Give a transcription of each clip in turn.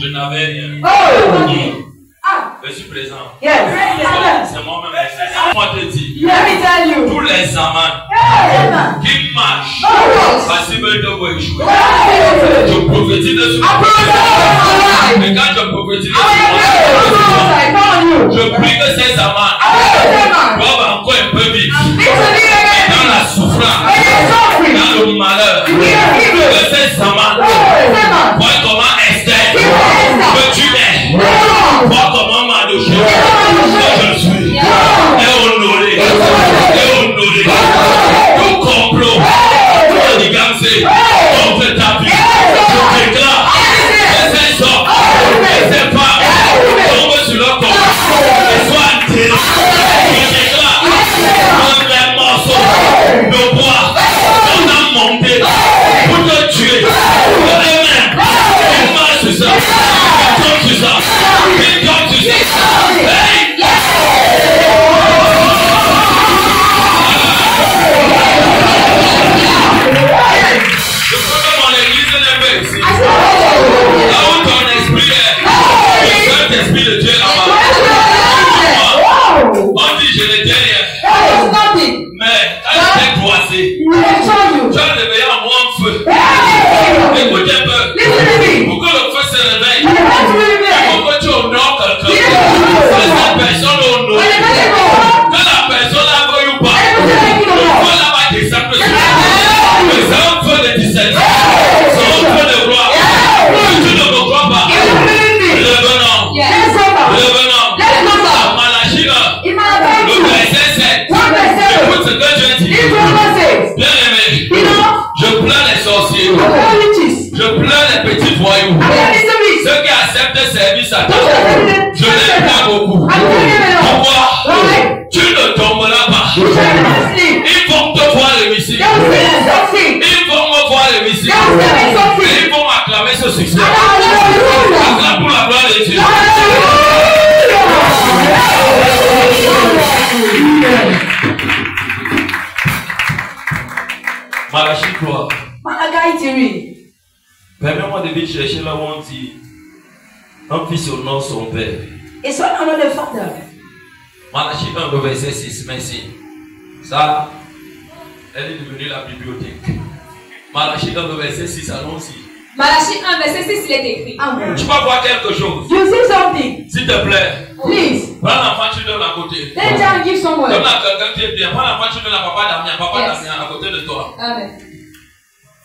Je n'avais rien. Je suis présent. C'est moi-même. Moi te dis, tous les amants qui marchent, parce qu'ils veulent échouer. Je prophétise de ce mais quand je prophétise de ce je prie que ces amants doivent encore un peu vivre dans la souffrance, dans le malheur. Que ces amants voient comment Esther que tu es, voient comment Mardochée que je suis, et honoré, tout complot, tout ligancé, contre ta vie, je déclare que ces hommes, que ces femmes tombent sur leur corps, et soient enterrés. Je déclare que les morceaux de bois sont montés pour te tuer. Eux-mêmes, ils marchent sur ça, ils tombent sur ça, ils tombent sur ça. L'esprit de Dieu là-bas. On dit je n'étais rien. Mais elle était croisée. Tu as réveillé en moi un feu. Écoute un peu. Pour que le feu se réveille, il faut que tu honores quelqu'un. Que cette personne honore. Que la personne la veuille ou pas. Le feu là-bas descend. C'est un feu de discernement. C'est un feu de gloire. Si tu ne me crois pas, revenons. Malachie 1, le verset 7. Écoute ce que je dis. Bien aimé, je plains les sorciers. Je plains les petits voyous. Ceux qui acceptent de servir Satan. Je les plains beaucoup. Pourquoi? Tu ne tomberas pas. Ils vont te voir réussir. Ils vont me voir réussir. Ils vont acclamer ce succès. Acclame pour la gloire de Dieu. Malachie 3. Permets-moi de vite chercher là où on dit un fils honore son père. Malachie 1, le verset 6. Merci. Ça, elle est devenue la bibliothèque. Malachie 1, le verset 6, allons-y. Malachie 1, verset 6, il est écrit. Tu vas voir quelque chose. S'il te plaît. Please. Prends l'enfant, tu donnes à côté. Let John give someone. Donne à quelqu'un qui est bien. Prends l'enfant, tu donnes à papa Damien. Papa Damien à côté de toi. Amen.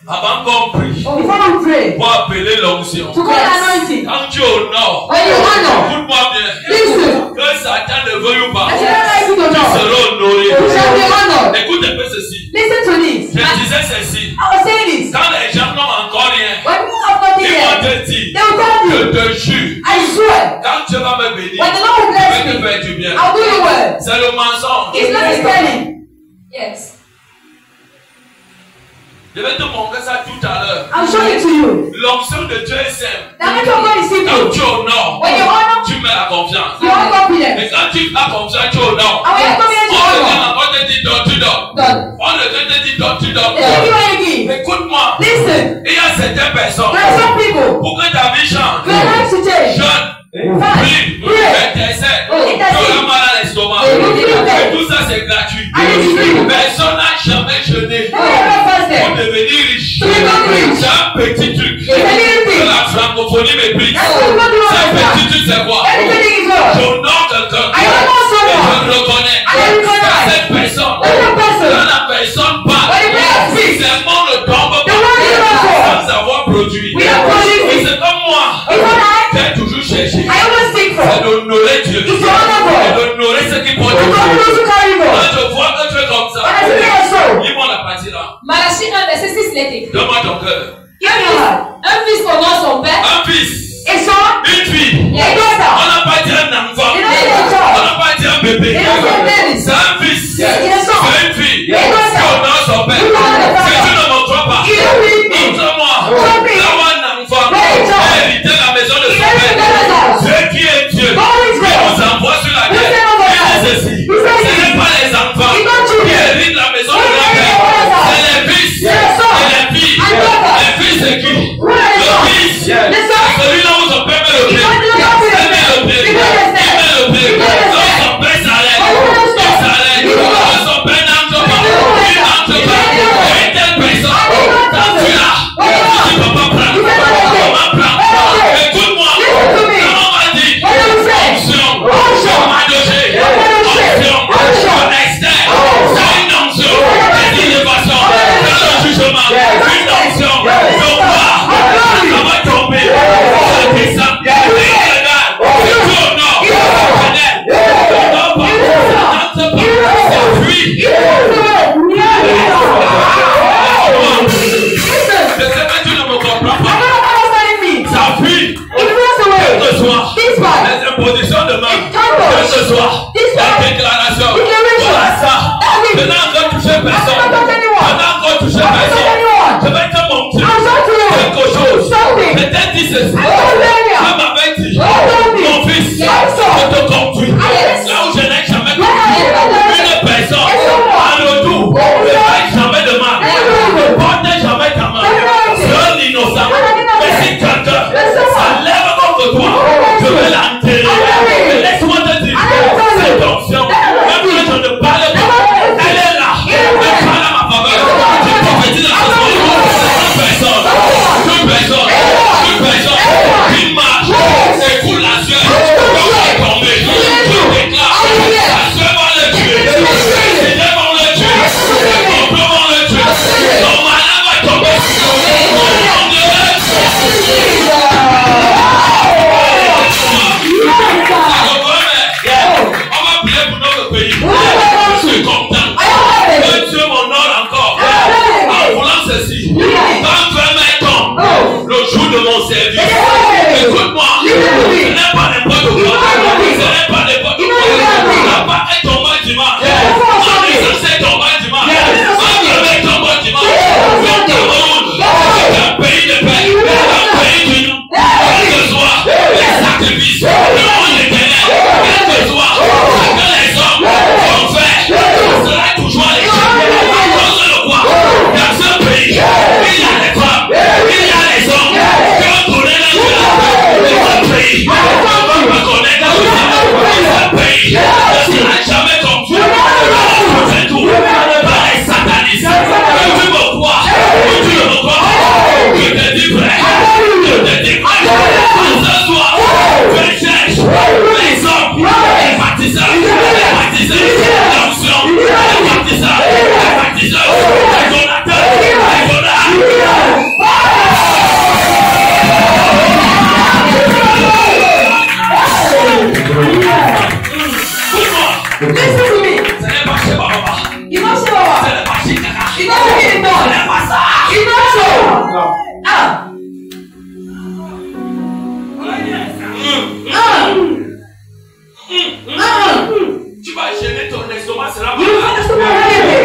Avant qu'on prie, pour appeler l'onction. Quand tu honores, écoute-moi bien. Que Satan ne veuille ou pas, tu seras honoré. Écoute un peu ceci. Je disais ceci. Quand les gens n'ont encore rien, ils vont te dire, je te jure, quand tu vas me bénir, je vais te faire du bien. C'est le mensonge. Yes. Je vais te montrer ça tout à l'heure. L'onction de Dieu est simple. Quand tu honores, tu mets la confiance. Mais quand tu as confiance, tu honores. On te dit donne, tu donnes. On te dit donne, tu donnes. Écoute-moi. Il y a certaines personnes, pour que ta vie change, jeune, prie, intercède, tu auras mal à l'estomac. Et tout ça c'est gratuit. Personne n'a jamais jeûné pour devenir riche. C'est un petit truc que la francophonie méprise. C'est un petit truc, c'est quoi? J'honore quelqu'un et je le reconnais. Cette personne, quand la personne parle, c'est bon ne tombe pas sans avoir produit. Et c'est comme moi, j'ai toujours cherché. C'est d'honorer Dieu. C'est d'honorer ce qui produit. Quand je vois que tu es comme ça, dis-moi la partie là. Malachie 1, verset 6, il est écrit. Donne-moi ton cœur. Un fils honore son père. Un fils. Une fille. On n'a pas dit un enfant. On n'a pas dit un bébé. C'est un fils. C'est une fille. Qui honore son père. Si tu ne m'en crois pas, montre-moi. Là où un enfant a hérité la maison de son père. Dieu qui est Dieu. Il nous envoie sur la terre. Il dit ceci. Ce n'est pas les enfants qui héritent la maison de leur père. C'est les fils et les filles. Les fils c'est qui? Le fils. Celui-là où son père met le pied. Il met le pied. Il met le pied. Donc son père s'arrête. Il s'arrête. Donc son père n'entre pas. Il n'entre pas. Et une telle personne, quand tu l'as, tu ne peux pas prendre. Comment prendre? Écoute-moi. Comment on va dire? Onction. Madoché. Onction. Externe. C'est une onction. C'est une élévation. Dans le jugement. Une onction. Donc là, ça va tomber. Ça descend. Position de main, que ce soit la déclaration, voilà ça. Je n'ai encore touché personne. Je vais te montrer quelque chose. Peut-être dit ceci. Je m'avais dit, mon fils, je te conduis là où je n'ai jamais conduit. Une personne, en retour, ne fait jamais de mal. Ne porte jamais ta main. C'est un innocent. Mais si quelqu'un s'enlève contre toi, je vais l'enterrer. Mais laisse-moi te dire, cette option, même que je ne parle pas, elle est là. Elle parle à ma faveur. Je prophétise dans ce moment. Toute personne qui marche, écoute la sueur, quand elle est tombée, je déclare, la sueur va le tuer, les idées vont le tuer, les complots vont le tuer, son malin va tomber, on va prier pour notre pays. Je suis content que Dieu m'honore encore en voulant ceci. Quand vraiment tombe le jour de mon service, écoute-moi, ce n'est pas n'importe quoi, ce n'est pas n'importe quoi. La part est tombée dimanche, on est censé tomber dimanche, on est tombé dimanche. Le Cameroun est un pays de paix, un pays d'union, quel que soit les sacrifices, le monde éternel, quel que soit ce que les hommes ont fait, ce sera toujours les gens. À cause de quoi? Dans ce pays, il y a les femmes, il y a les hommes qui ont tourné la vie. Dans ce pays, on va me connaître dans ce pays. Ne sera jamais comme Dieu. C'est tout. Par les satanistes. Que tu me crois, que tu ne me crois pas. Je te dis vrai. Je te dis vrai. En ce soir, je cherche les hommes, les baptiseurs, l'onction, les baptiseurs, les donateurs, les donateurs. Listen to me. Ce n'est pas chez Baba. You know so. Ce n'est pas chez Kaka. You know so. Ce n'est pas ça. You know so. Ah. Tu vas gêner ton estomac, c'est la You know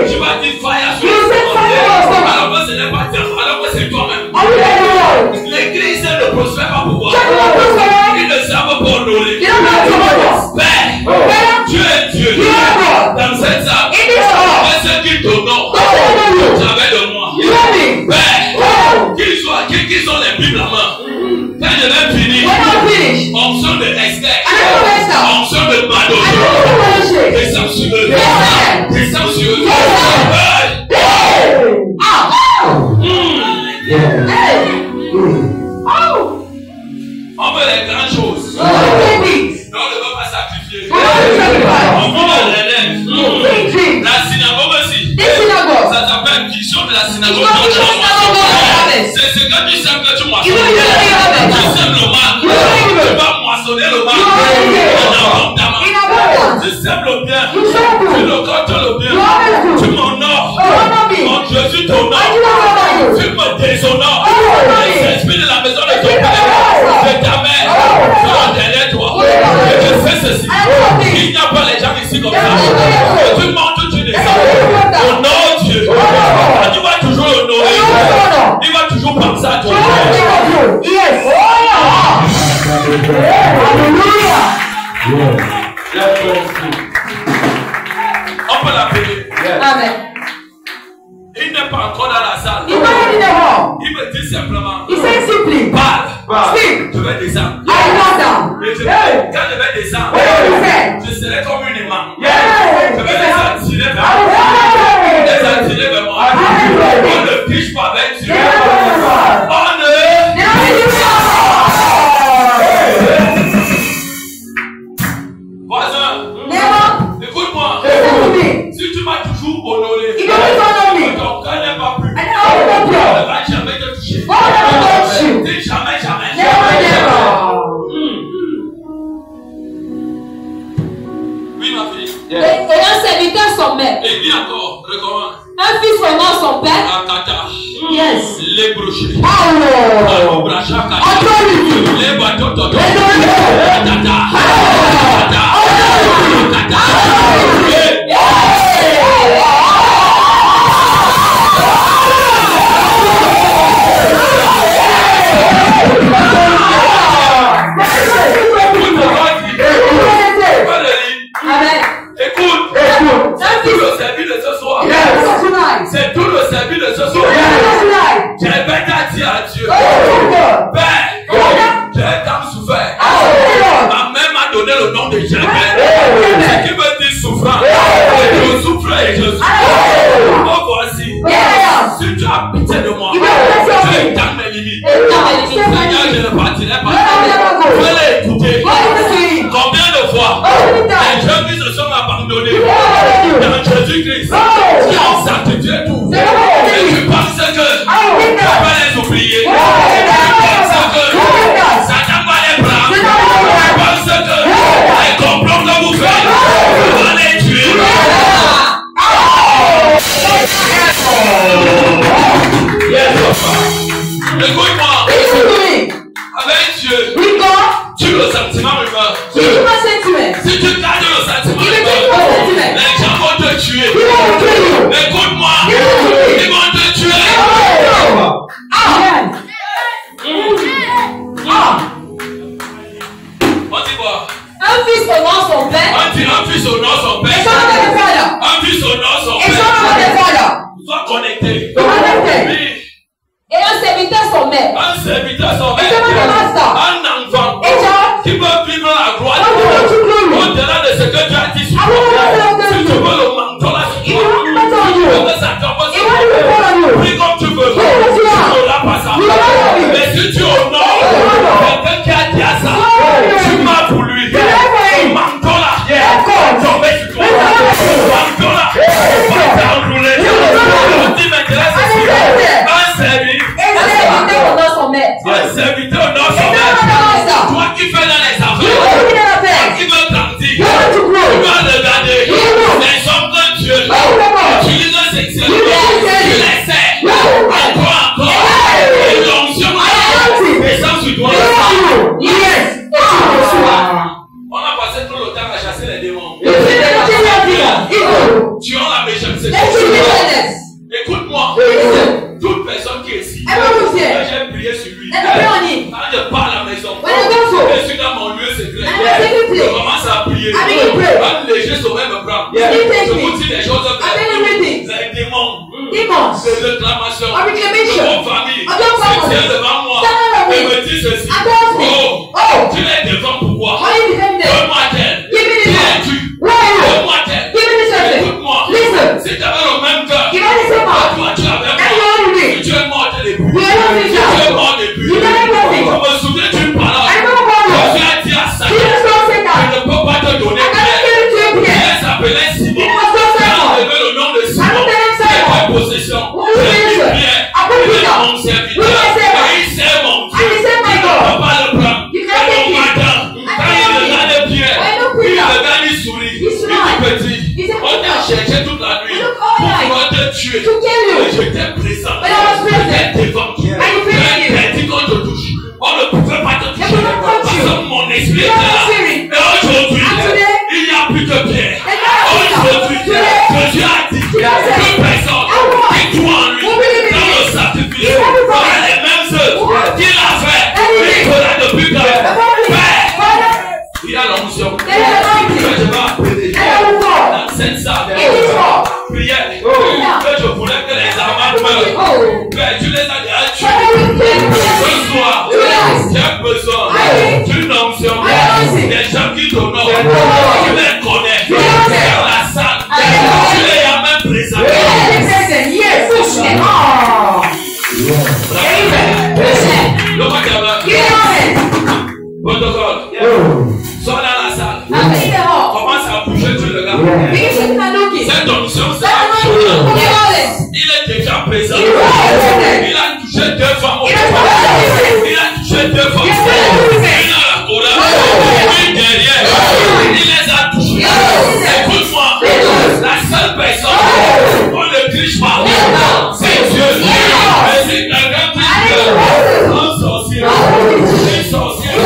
tu vas dire fire sur You say fire. alors que ce n'est pas toi, alors que c'est toi-même. Oh, L'église ne prospère pas pour toi. you Ils ne savent pas honorer. know Père, Dieu est Dieu. Dans cette salle, fais ce qui t'honore. J'avais de moi. Père, qui sont les Bibles à main. Quand je vais finir, onction de Esther, onction de Madoché, descends sur eux. Descends sur eux. On veut les grandes choses. On ne veut pas sacrifier. On veut les relèves. La synagogue aussi. Ça s'appelle vision de la synagogue. C'est ce que tu sais que tu moissonnes. Tu sèmes le mal. Tu vas moissonner le mal. Tu sèmes le bien. Tu le comptes le bien. Tu m'honores. Mon Jésus t'honore. Tu me déshonores. powerful. Yes. Oh yeah. Hallelujah. On peut l'appeler. Amen. Il n'est pas encore dans la salle. Il me dit simplement. Il sait simply. Parle. Speak. Je vais descendre. I go down. Quand je vais descendre, je serai comme une imam. Je vais les attirer vers moi. Les attirer vers moi. On ne fiche pas avec Dieu. On ne. Voisin, écoute-moi. Si tu m'as toujours honoré, ton cœur n'est pas plus. Ne va jamais te toucher. Dis jamais, jamais. Oui, ma fille. Et un serviteur son maître. Et dis encore, recommence. Un fils honore son père. Akata. Yes. Les brochets. Power. Les bateaux. C'est tout le service de ce soir. J'ai bête à dire à Dieu. Père, j'ai tant souffert. Ma mère m'a donné le nom de Jabez. Ce qui veut dire souffrant. Je souffre et je souffre. Oh, voici. Si tu as pitié de moi, je étends mes limites. Seigneur, je ne partirai pas. Je vais l'écouter. Combien de fois les jeunes qui se sont abandonnés dans Jésus-Christ, qui ont sacrifié tout. Et tu penses que tu vas les oublier. Tu penses que Satan va les prendre. Tu penses que les complots que vous faites, tu vas les tuer. Écoute-moi. Avec Dieu, tu le sentiment humain. Si tu gardes le sentiment humain, les gens vont te tuer. Écoute-moi, ils vont te tuer. On dit quoi? Un fils honore son père. On dit un fils honore son père. Un fils honore son père. Sois connecté. Oui. Et un serviteur son maître. Un serviteur son maître. Un enfant qui veut vivre la gloire au-delà de ce que tu as dit sur toi. Si tu veux le manteau là sur toi, si tu veux que ça tombe sur toi, prie comme tu veux. Tu n'auras pas ça. Mais si tu honores quelqu'un qui a dit à ça, tu m'as voulu. Ce manteau là tomber sur toi. Ce manteau là va t'enrouler. Je dis maintenant ceci. Un serviteur. Un serviteur honore son maître. Un serviteur honore son maître. Toi qui fais dans les affaires, toi qui veux grandir, tu vas regarder les hommes de Dieu, utilise sexuellement, tu les sais, encore, et l'onction, descend sur toi. On a passé tout le temps à chasser les démons. Tu as la méchanceté. Écoute-moi, toute personne qui est ici, j'ai prié sur lui. Quand je pars à la maison, je suis dans mon lieu secret. Je commence à prier. Quand les gens sauraient me prendre, je vous dis des choses les démons, de réclamation, de mon famille, se tiennent devant moi et me disent ceci. Oh, tu les défends pourquoi? Donne-moi tel. Qui es-tu? Donne-moi tel. Écoute-moi, si tu avais le même cœur, toi tu avais moi. Tu es mort dès le début. Tu es mort depuis. Je me souviens d'une parole. Je suis dit à Satan, je ne peux pas te donner pierre. Elle s'appelait Simon. Elle a levé le nom de Simon. C'est ta possession. Je suis pierre. Il est mon serviteur. Et il sert mon Père, tu les as déjà tués. Ce soir, j'ai besoin d'une onction. Des gens qui t'honorent, tu les connais. Dans la salle, tu les as même présentés. Protocole. Sors dans la salle. Commence à bouger tout le gars. Cette onction, c'est il est déjà présent. Il a touché 2 femmes. Il a touché 2 femmes. Une à la couronne, une derrière. Il les a touchés. Écoute-moi, la seule personne, on ne triche pas. C'est Dieu. Mais si quelqu'un triche, un sorcier, une sorcière,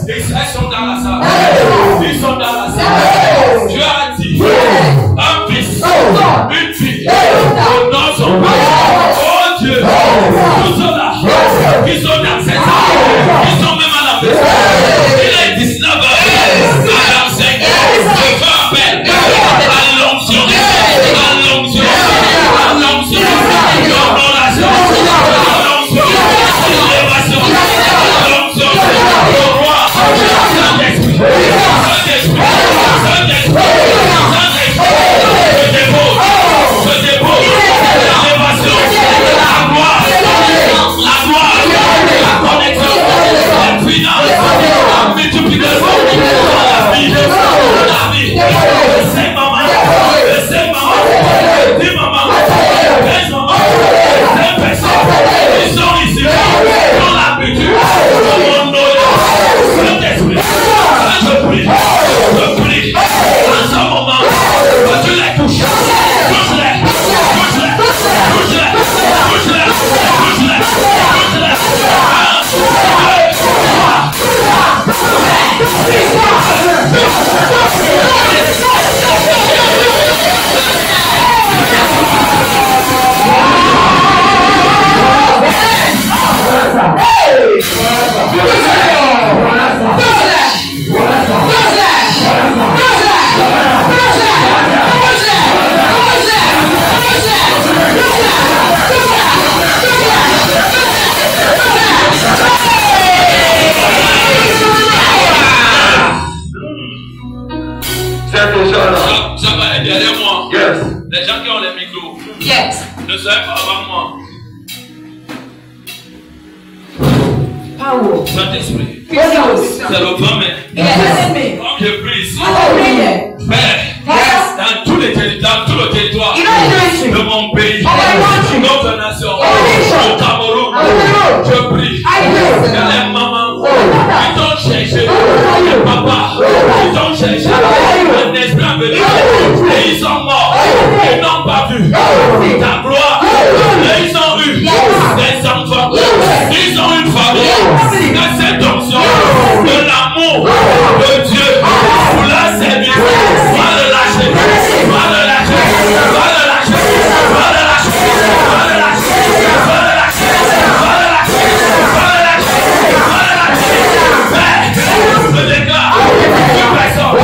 ils sont dans la salle. Ils sont dans la salle. Dieu a dit, un fils, une fille, honore son père. Oh Dieu, tous sont là. Ils sont dans cette salle. Ils sont même à la maison. Il est 19h. À la 5. Je fais appel à l'onction. À l'onction. À l'onction. L'honoration. L'onction. L'élévation. L'onction. Le roi. Saint-Esprit. Saint-Esprit. Saint-Esprit. Saint-Esprit. Je dépose. Je dépose. L'élévation. La gloire. La gloire. La connexion. La finance. La multiplication. La vie. La vie. C'est maman. C'est maman. Dis maman. C'est maman. C'est personne. Ils sont ici. Dans l'habitude. Dans mon nom. Saint-Esprit. Je prie. Je prie. En ce moment. Que tu les touches. Touche-les. Touche-les. Touche-les. Touche-les. Touche-les. Touche-les. Yes. Ne soyez pas avant moi. Power. Saint-Esprit. Yes. C'est le premier. Yes. Comme je prie ici. Oh, Père, dans tout le territoire de mon pays, de notre nation, au Cameroun, je prie. Il y a les mamans qui t'ont cherché, les papas qui t'ont cherché, un esprit à venir, et ils sont morts, ils n'ont pas vu ta gloire, et ils ont eu des enfants, ils ont une famille, de cette onction, de l'amour de Dieu, pour la servir, va le lâcher, va le lâcher, va le lâcher, va le lâcher, va le lâcher, va le lâcher, va le lâcher, va le lâcher, va le lâcher. Père, le dégât, une personne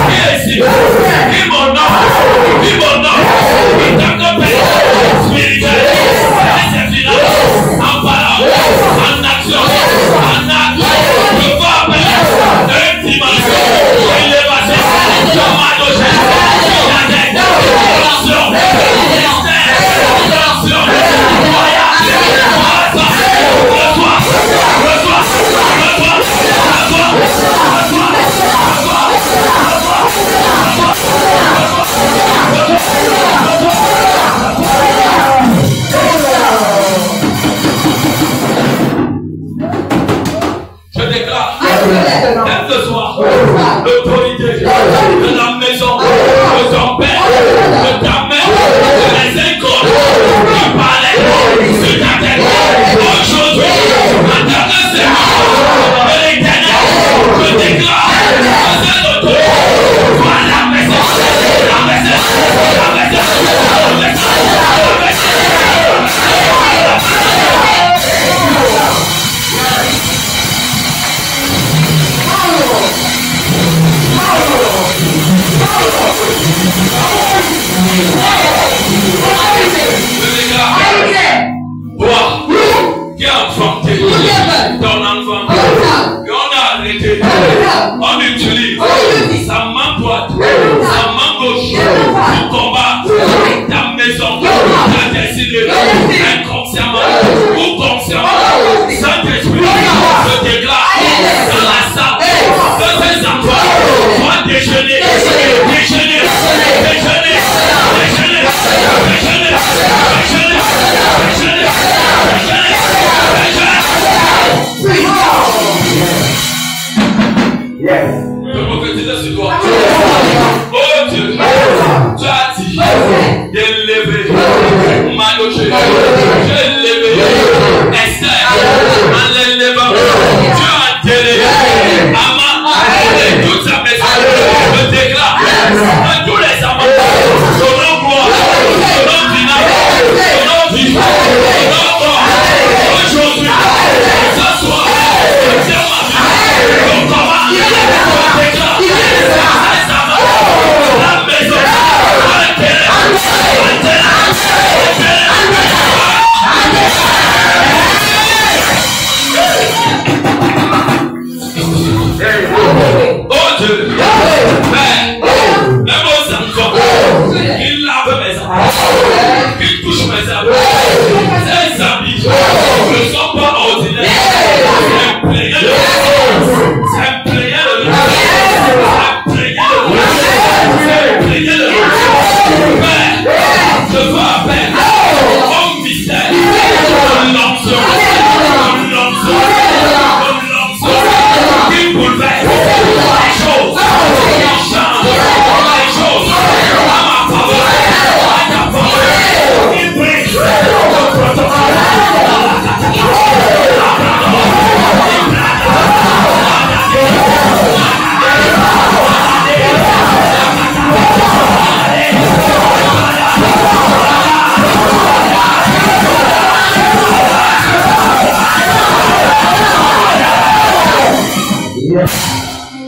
qui est ici, qui m'honore, qui tant que père spirituel, c'est finance, en parole, en action, en acte, je veux appeler On utilise sa main droite, sa main gauche pour combattre ta maison, ta destinée, inconsciemment ou consciemment. Saint-Esprit, je déclare dans la salle de tes enfants, toi déjeuner, déjeuner, déjeuner, déjeuner, déjeuner, déjeuner, déjeuner, je prophétise sur toi. Oh Dieu, tu as dit d'élever Maloché, j'ai élevé Esther en l'élevant. Dieu a enterré Aman et toute sa maison. Je déclare à tous les amants, son nom gloire, son nom final, son nom vie, son nom mort. Aujourd'hui, ce soir, c'est ma vie. Donc comment je déclare ces amants, la maison, oh Dieu, Père, même aux enfants, il lave mes enfants, il touche mes enfants, ses amis ne sont pas ordinaires, c'est imprégné de lui, c'est imprégné de lui, c'est imprégné de lui, c'est imprégné de lui. Père, je veux appeler au mystère, l'onction, qui bouleverse les choses, qui change les choses à ma faveur, à ta faveur, qui brise le protocole.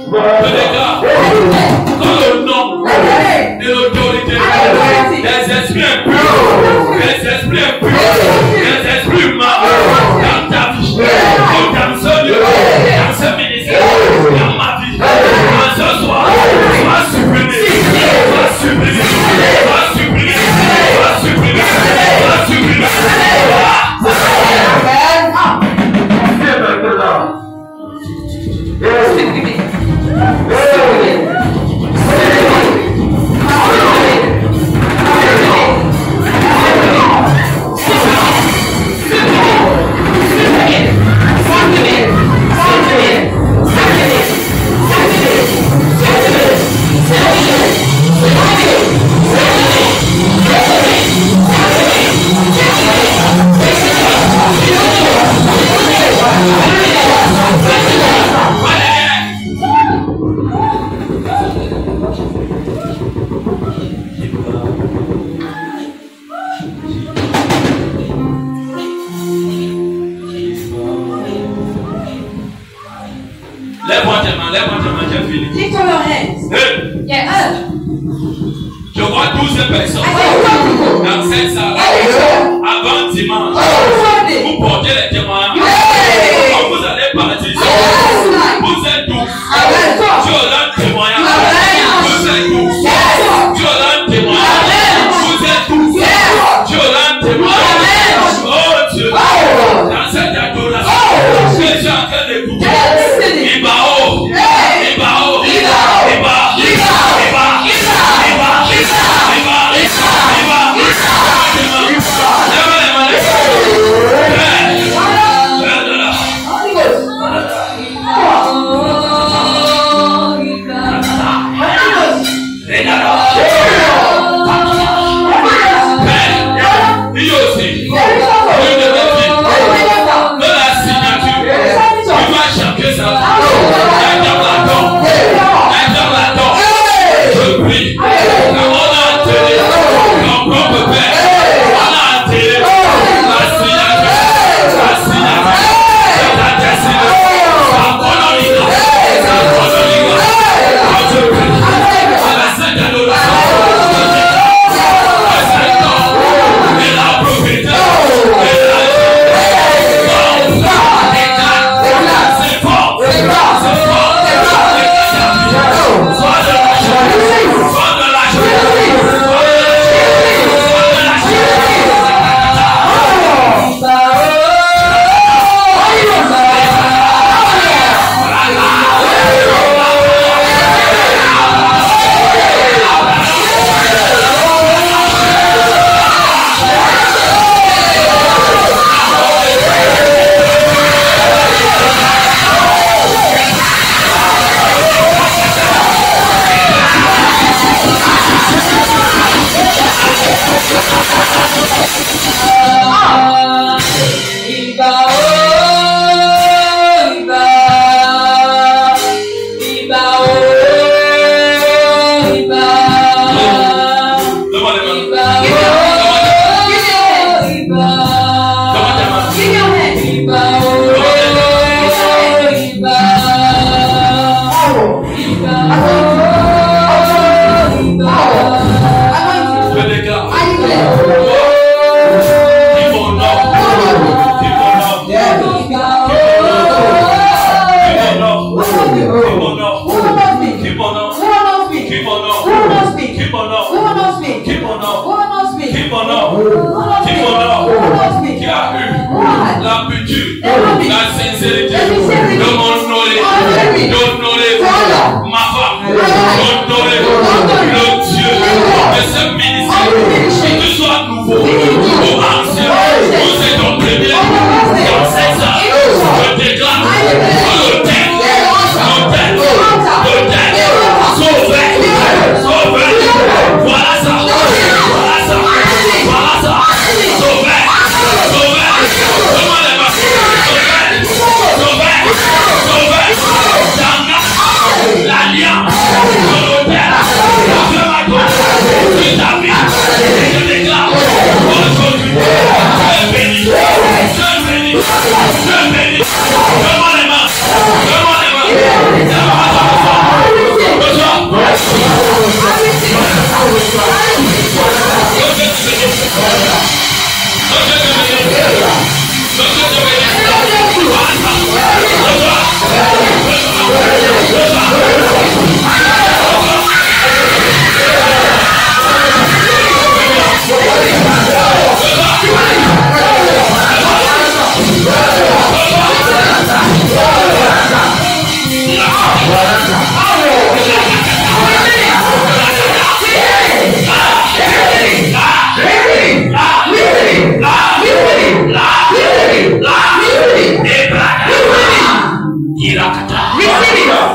Je déclare dans le nom de l'autorité des esprits impurs, des esprits impurs, des esprits humains dans ta vie, dans ce lieu, dans ce ministère, dans ma vie, dans ce soir, sois supprimé, sois supprimé, sois supprimé, sois supprimé, sois supprimé. Lève-moi tes mains, j'ai fini. Lift your hands. Yes. Je vois 12 personnes dans cette salle. Avant dimanche, vous portez les témoignages. Quand vous allez partir, vous êtes 12. Dieu aura un témoignage. Vous êtes 12. Dieu aura un témoignage. Vous êtes 12. Dieu aura un témoignage. Oh Dieu, dans cette adoration, je suis en train d'écouter. Il va haut. Il va haut. Il va. La pitude, la sincérité, de mon knowledge, ma femme, mon knowledge, le Dieu de ce ministère, que tu sois nouveau ou ancien, ou c'est ton premier, dans 16 ans, je déclare l'autel, sauvé, voilà ça, sauvé, comment les mains, sauvé, l'alliance, l'autel, ta vie, je déclare aujourd'hui, je bénis, comment les mains,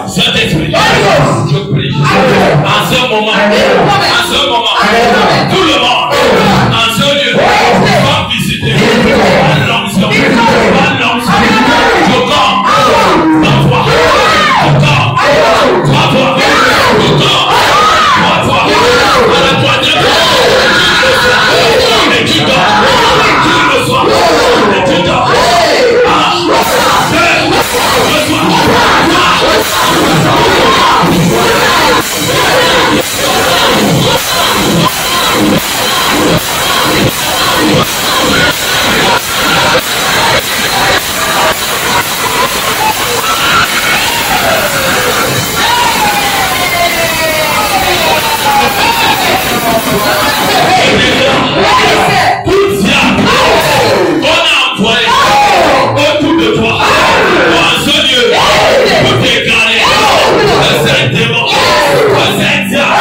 Saint-Esprit, je prie. En ce moment, tout le monde, en ce lieu, va visiter l'onction, je corps, ma foi, à la troisième, et tu dors, tu le soir, et tu dors, autour de toi, dans ce lieu, pour déclarer le Saint-Démon, le Saint-Diable,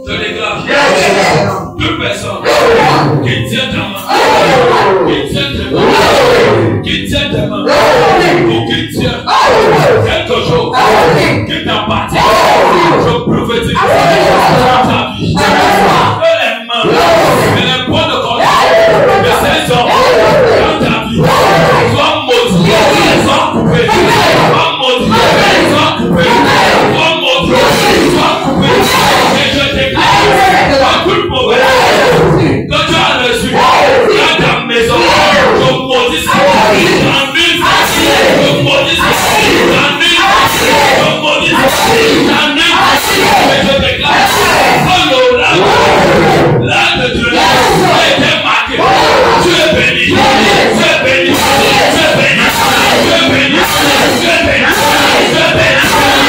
je déclare toute personne qui tient ta main, qui tient ta main, ou qui tient quelque chose qui t'appartient, je prophétise dans ta vie. Que les mains et les points de contact de ces hommes dans ta vie soient maudits, soient coupés, soient maudits, soient coupés, soient maudits, soient coupés. Et je déclare à toute mauvaise que tu as reçu dans ta maison, je maudis ça, j'annule ça, je maudis ça, j'annule ça, je maudis ça, j'annule ça, et je déclare que l'orage de Dieu a été marqué. Tu es béni, tu es béni, tu es béni, tu es béni, tu es béni, tu es béni,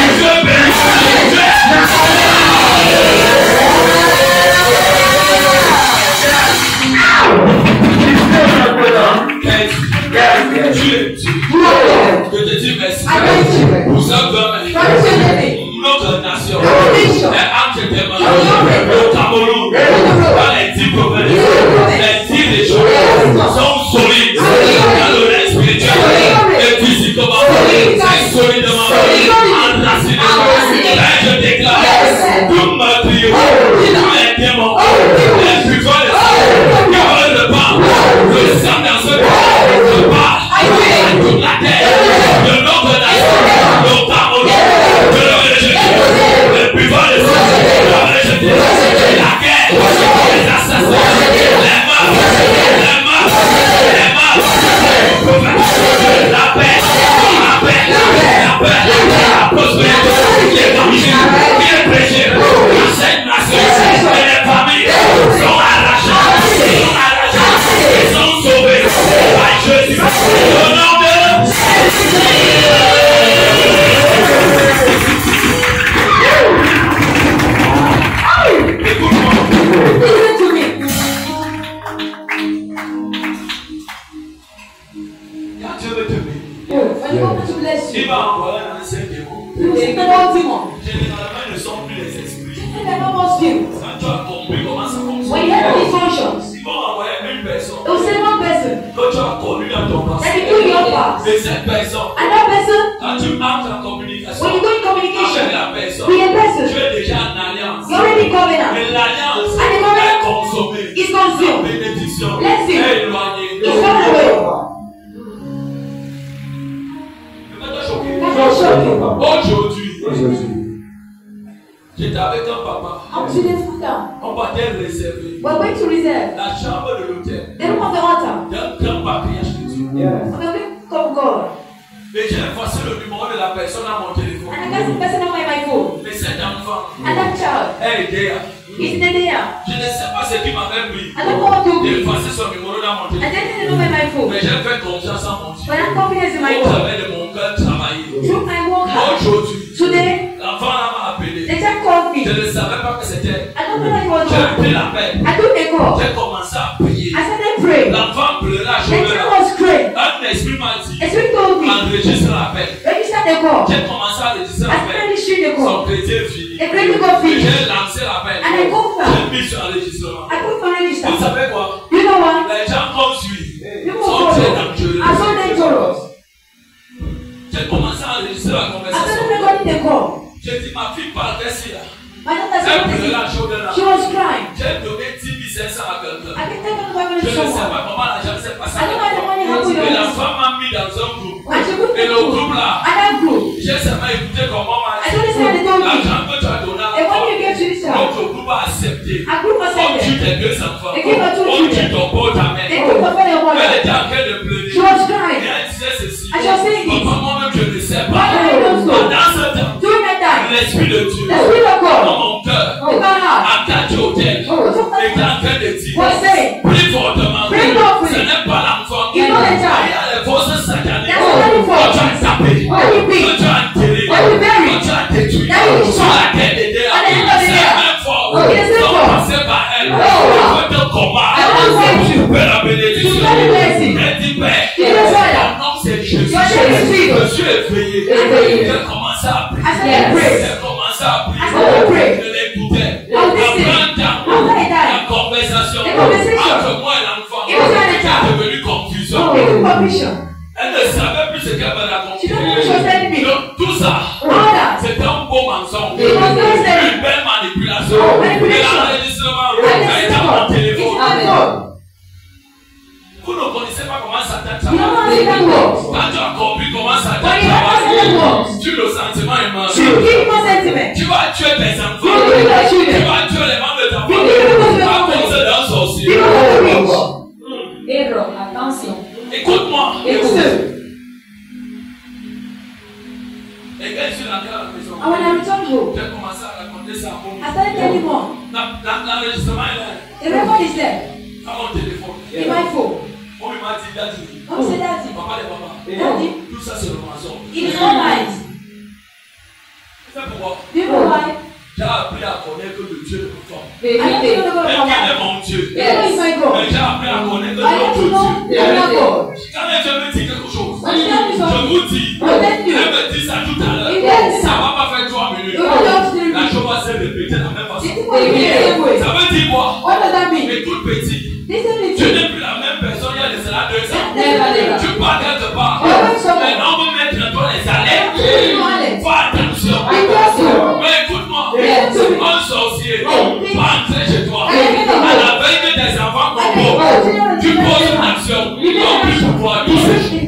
tu es béni, tu je te dis merci pour ça notre nation est entre tes mains. Le Cameroun, dans les 10 provinces, les 10 régions sont solides dans le règne spirituel et physiquement, c'est solidement enraciné. Et je déclare tout meurtrier, tous les démons, les puissants qui veulent le pas, le sang dans ce le pas à toute la terre de notre nation, le Cameroun, de le rejeter, les puissants de le rejeter, la guerre, les assassins, les morts, la paix, la prospérité, l'évangile qui est prêché dans cette nation, et les familles sont arrachées, ils sont sauvés par Jésus. veut te bénir, When you want to bless il you, va envoyer un ancien démon. you will send all demons. Généralement, ils ne sont plus les esprits. They never more spirits. Quand tu as compris comment ça When fonctionne, you have these functions, ils vont envoyer une personne they will send one person que tu as connue dans ton that passé. you do your past. Et cette personne, And that person, quand tu entres en communication when you go in avec communication la personne, with a tu person, es déjà en alliance. you're already in covenant. Mais l'alliance And the covenant est consommée. is La consumed. bénédiction Blessing est éloignée. is far away. Je vais te choquer. Can I show you? Aujourd'hui, j'étais avec un papa. I'm to the father. On partait réserver We're going to reserve la chambre de l'hôtel the room of the altar d'un grand patriarche de Dieu. of the big of God. Et j'ai effacé le numéro de la personne à mon téléphone. And I got the person on my phone. Mais cet enfant, And that child elle était là. is in the there. Je ne sais pas ce qui m'avait pris I don't know what to do. d'effacer son numéro dans mon I téléphone. didn't know my phone. Mais j'ai fait confiance en mon Dieu. But I'm confident in my Au God. travers de mon cœur travaillé. Through my work hard. Aujourd'hui, Today, l'enfant là m'a appelé. the child called me. Je ne savais pas que c'était. I don't know that he was J'ai God. pris la peine. I took a call. J'ai commencé à prier. I started praying. L'enfant pleurait, je The child pleurais. was crying. Un esprit m'a dit, A spirit told me, enregistre la peine. register the call. J'ai commencé à enregistrer I la started peine. registering the Son call. crédit est fini. The credit got Et finished. j'ai lancé la peine. And I go back. J'ai mis sur enregistrement. I put my register. Vous savez quoi? You know what? Les gens qu'on suit People sont follow. très dangereux. I saw them dangerous. J'ai commencé à enregistrer la I conversation. started recording the call. J'ai dit, ma fille parle d'ici là. My daughter Elle pleurait said, la chaude là. she was crying. J'ai donné 10 500 à quelqu'un. I can take her to Je ne sais someone. pas comment l'argent s'est passé. I don't know the money happened. Et la femme m'a mis dans un groupe. And she put Et me le groupe là, and that group. j'ai seulement écouté comment m'a I don't understand the told me. l'argent que tu as donné à And when you la get to this femme, house, notre groupe a accepté. a group was On tue sent there. tes deux enfants. They gave her two On tue children. ton beau ta They mère. took her for your Elle mother. était en train de pleurer. She was Et crying. elle disait ceci. And she was saying this. Papa, moi-même je ne sais Why pas. do I don't know? Pendant ce temps, During that time, l'Esprit de Dieu, the spirit of dans God, mon cœur, in my heart, a tâché au tel. was Était en train de dire. saying, Plus fortement. Prie fortement. Ce n'est pas l'enfant. It's not the child. Il y a les forces sataniques. That's what it was. Quand tu as tapé. What you beat. Quand tu as enterré. What you buried. Quand tu as détruit. That you Sur la tête des dés. At the end of the C'est day. la même force. Oh, yes, it's Donc force. passez par elle. Oh. Il faut te combattre. I want to fight you. Tu peux la bénédiction. You can be blessed. Mais dis Père. Yes, Father. Ton nom c'est Jésus. Your name is Jesus. Je suis éveillé. Éveillé. J'ai commencé à prier. I started to pray. J'ai commencé à prier. I started to pray. Je l'écoutais. I listened. Après un temps, After I la died, conversation The conversation. entre moi et l'enfant It was not a était child. devenue confusion. it was confusion. Elle ne savait plus ce qu'elle me She don't know what she was racontait. telling me. Donc, tout ça, All that. c'était un beau mensonge. It was not saying. Une belle manipulation. Oh, Et manipulation. l'enregistrement And a été à mon it's téléphone. my fault. Vous ne connaissez pas comment Satan You don't know how travaille. Satan works. Quand tu as compris comment Satan When you know how Satan travaille, works, tu le sentiment est mort. you give more sentiment. Tu vas tuer tes enfants. You kill your Tu children. vas tuer les membres de ta You kill the famille people à of your cause family. d'un sorcier. People of the rich. Error, attention. Écoute-moi. Écoute. Et quand je suis rentré à la maison, And when I returned home, j'ai commencé à raconter ça à mon I started telling mom, l'enregistrement est là, the record is there à mon téléphone. in my phone. Mon m'a dit, Daddy, Mom said, Daddy, papa de papa, Daddy, tout ça c'est le mensonge. it is not lies. C'est pourquoi Do you know why? j'ai appris à connaître le Dieu de mon temps. I don't Vérité. know the God Et of my qui est life. mon Dieu. You know is my God. Mais j'ai appris à connaître I have to notre know Dieu. another God. Quand Dieu me dit quelque chose, When you tell me je something, vous dis, I tell you. elle me dit ça tout à l'heure. Yes. Ça va pas faire 3 minutes. You don't have to La repeat. chose va se répéter de la même façon. It is what you say anyway. Ça veut dire quoi? What does that mean? Mais toute petite, Listen to tu me. n'es plus la même personne il y a de cela 2 ans. Never. Tu pars quelque part. Maintenant, on veut mettre en toi les alertes. Fais attention. Mais écoute-moi. Yes. Un sorcier va entrer chez toi. Yes. À la veille que tes enfants composent, tu poses une action. Ils n'ont plus pouvoir toucher.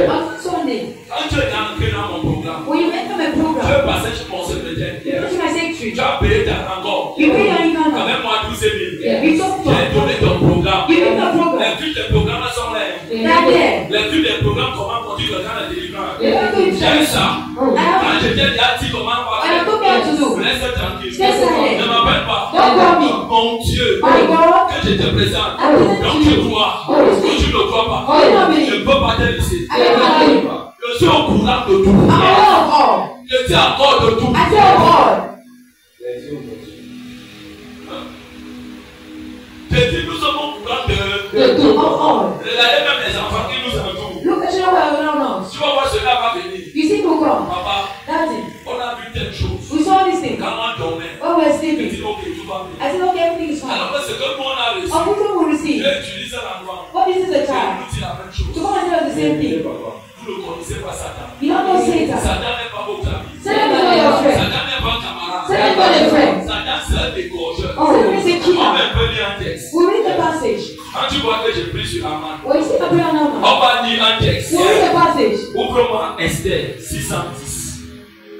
On Sunday. Quand tu es entré dans mon programme, When you enter my program, tu es passé sur mon secrétaire. you go to my secretary. Tu as payé ta encore. You pay your income. Avec moi 12 000. You talk to J'ai donné ton programme. You make a program. Les vues des programmes sont là. They're there. Les vues des programmes, comment conduire le temps de délivrance. You J'ai eu ça. I Quand je t'ai déjà dit comment have told me what to do. laisse tranquille. Stay silent. Ne m'appelle pas. Don't call me. Mon Dieu, My God. que je te présente. I present Donc to tu you. crois. Oh, Si tu ne crois pas, Oh, you don't believe. je ne peux pas te laisser. I don't believe. Je suis au courant de tout. I'm aware of all. Je dis encore de tout. I tell all. Je dis, nous sommes au courant de Of all. regardez même les enfants qui nous entourent. Look at you around us. Tu vas voir cela va venir. You see who come? Papa, That's it. on a vu telle chose. We saw this thing. Quand on dormait, When we were je sleeping. dis, ok, tout va bien. I said, okay, everything is fine. Alors que ce que nous on a reçu, Of which one will receive? j'ai utilisé l'endroit. What is this a J'ai child? nous dit la même chose. To come and tell us the same thing. Vous ne connaissez pas Satan. You don't know Satan. Satan n'est pas votre ami. Satan is not your friend. Satan n'est pas un camarade. Satan is not a friend. Satan c'est un dégorgeur. Satan is a On killer. va un peu lire un texte. We read the passage. Quand tu vois que j'ai pris sur la main, When you see the prayer now, on va lire un texte. we read the passage. Ouvre-moi Esther 610.